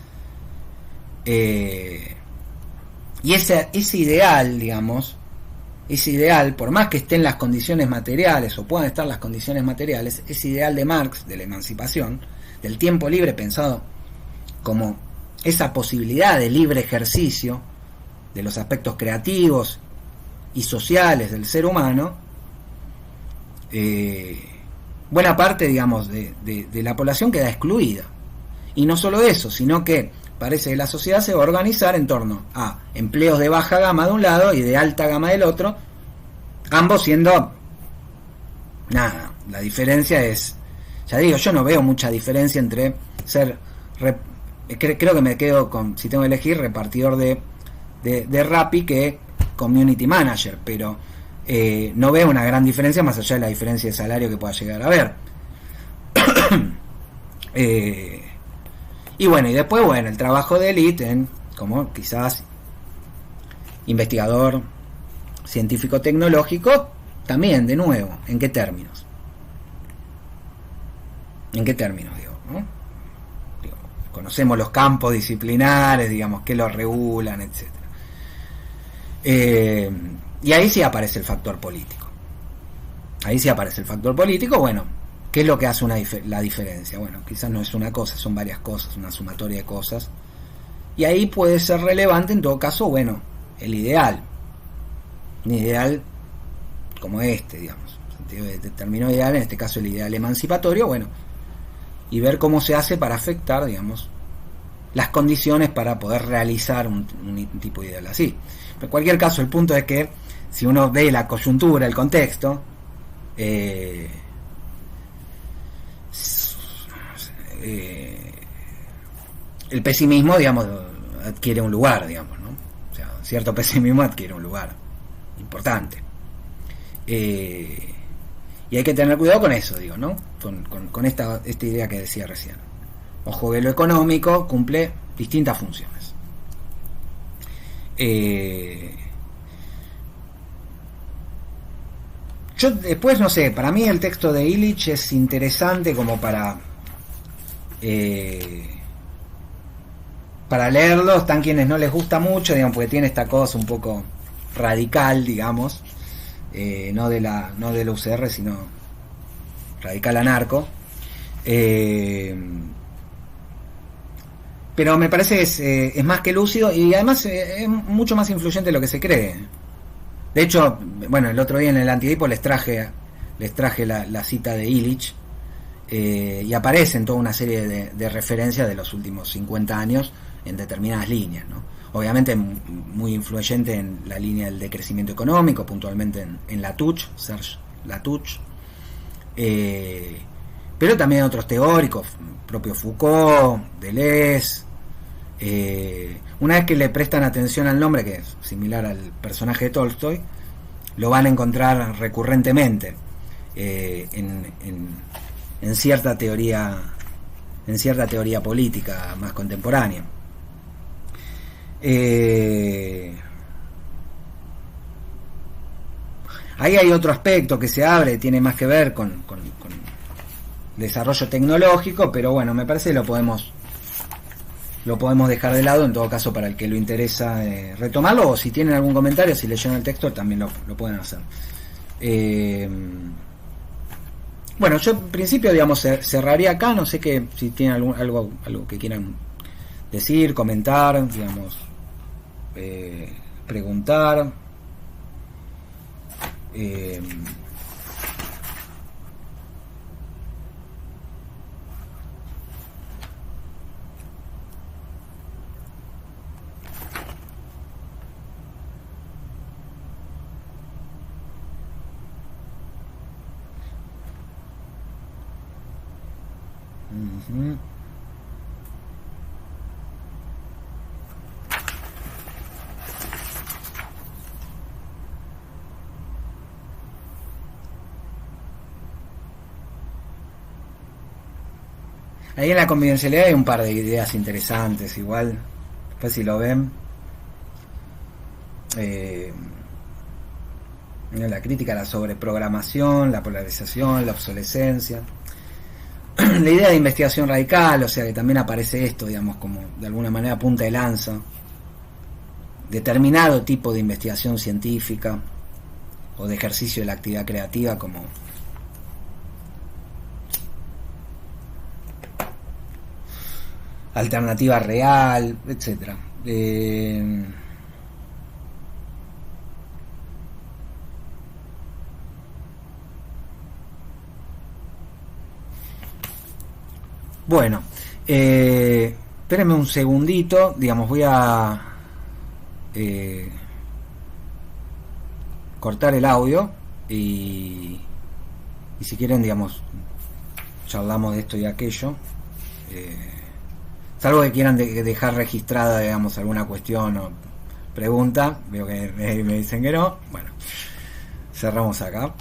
y ese ideal, digamos, ese ideal, por más que estén las condiciones materiales o puedan estar las condiciones materiales, ese ideal de Marx, de la emancipación, del tiempo libre pensado como esa posibilidad de libre ejercicio de los aspectos creativos y sociales del ser humano, buena parte, digamos, de la población queda excluida. Y no solo eso, sino que parece que la sociedad se va a organizar en torno a empleos de baja gama de un lado y de alta gama del otro, ambos siendo nada. La diferencia es, ya digo, yo no veo mucha diferencia entre ser, creo que me quedo con, si tengo que elegir, repartidor de Rappi que community manager, pero no veo una gran diferencia más allá de la diferencia de salario que pueda llegar a haber. Y bueno, y después, bueno, el trabajo de élite como quizás investigador científico tecnológico, también, de nuevo, ¿en qué términos? ¿En qué términos, digo, ¿no? Digo, conocemos los campos disciplinares, digamos, que los regulan, etcétera. Y ahí sí aparece el factor político. Ahí sí aparece el factor político, bueno, ¿qué es lo que hace la diferencia? Bueno, quizás no es una cosa, son varias cosas, una sumatoria de cosas. Y ahí puede ser relevante, en todo caso, bueno, el ideal. Un ideal como este, digamos, en sentido de término ideal, en este caso el ideal emancipatorio, bueno, y ver cómo se hace para afectar, digamos, las condiciones para poder realizar un tipo de ideal así. Pero en cualquier caso, el punto es que si uno ve la coyuntura, el contexto, el pesimismo, digamos, adquiere un lugar, digamos, ¿no? O sea, cierto pesimismo adquiere un lugar importante. Y hay que tener cuidado con eso, digo, ¿no? Con esta idea que decía recién. Ojo que lo económico cumple distintas funciones. Yo después, no sé, para mí el texto de Illich es interesante como para leerlo. Están quienes no les gusta mucho, digamos, porque tiene esta cosa un poco radical, digamos, no de la UCR, sino radical anarco. Pero me parece que es más que lúcido y además es mucho más influyente de lo que se cree. De hecho, bueno, el otro día en el Antidipo les traje la cita de Illich, y aparecen toda una serie de referencias de los últimos 50 años en determinadas líneas, ¿no? Obviamente muy influyente en la línea del decrecimiento económico, puntualmente en Latouche, Serge Latouche, pero también otros teóricos, propio Foucault, Deleuze. Una vez que le prestan atención al nombre, que es similar al personaje de Tolstoy, lo van a encontrar recurrentemente en cierta teoría política más contemporánea. Ahí hay otro aspecto que se abre, tiene más que ver con desarrollo tecnológico, pero bueno, me parece que lo podemos dejar de lado, en todo caso, para el que lo interesa retomarlo, o si tienen algún comentario, si leyeron el texto, también lo pueden hacer. Bueno, yo en principio, digamos, cerraría acá. No sé si tienen algo que quieran decir, comentar, digamos, preguntar. Uh-huh. Ahí en la confidencialidad hay un par de ideas interesantes, igual, después si lo ven. La crítica a la sobreprogramación, la polarización, la obsolescencia. La idea de investigación radical, o sea que también aparece esto, digamos, como de alguna manera punta de lanza. Determinado tipo de investigación científica o de ejercicio de la actividad creativa como alternativa real, etcétera. Bueno, espérenme un segundito, digamos, voy a cortar el audio y si quieren, digamos, charlamos de esto y aquello. Salvo que quieran dejar registrada, digamos, alguna cuestión o pregunta. Veo que me dicen que no. Bueno, cerramos acá.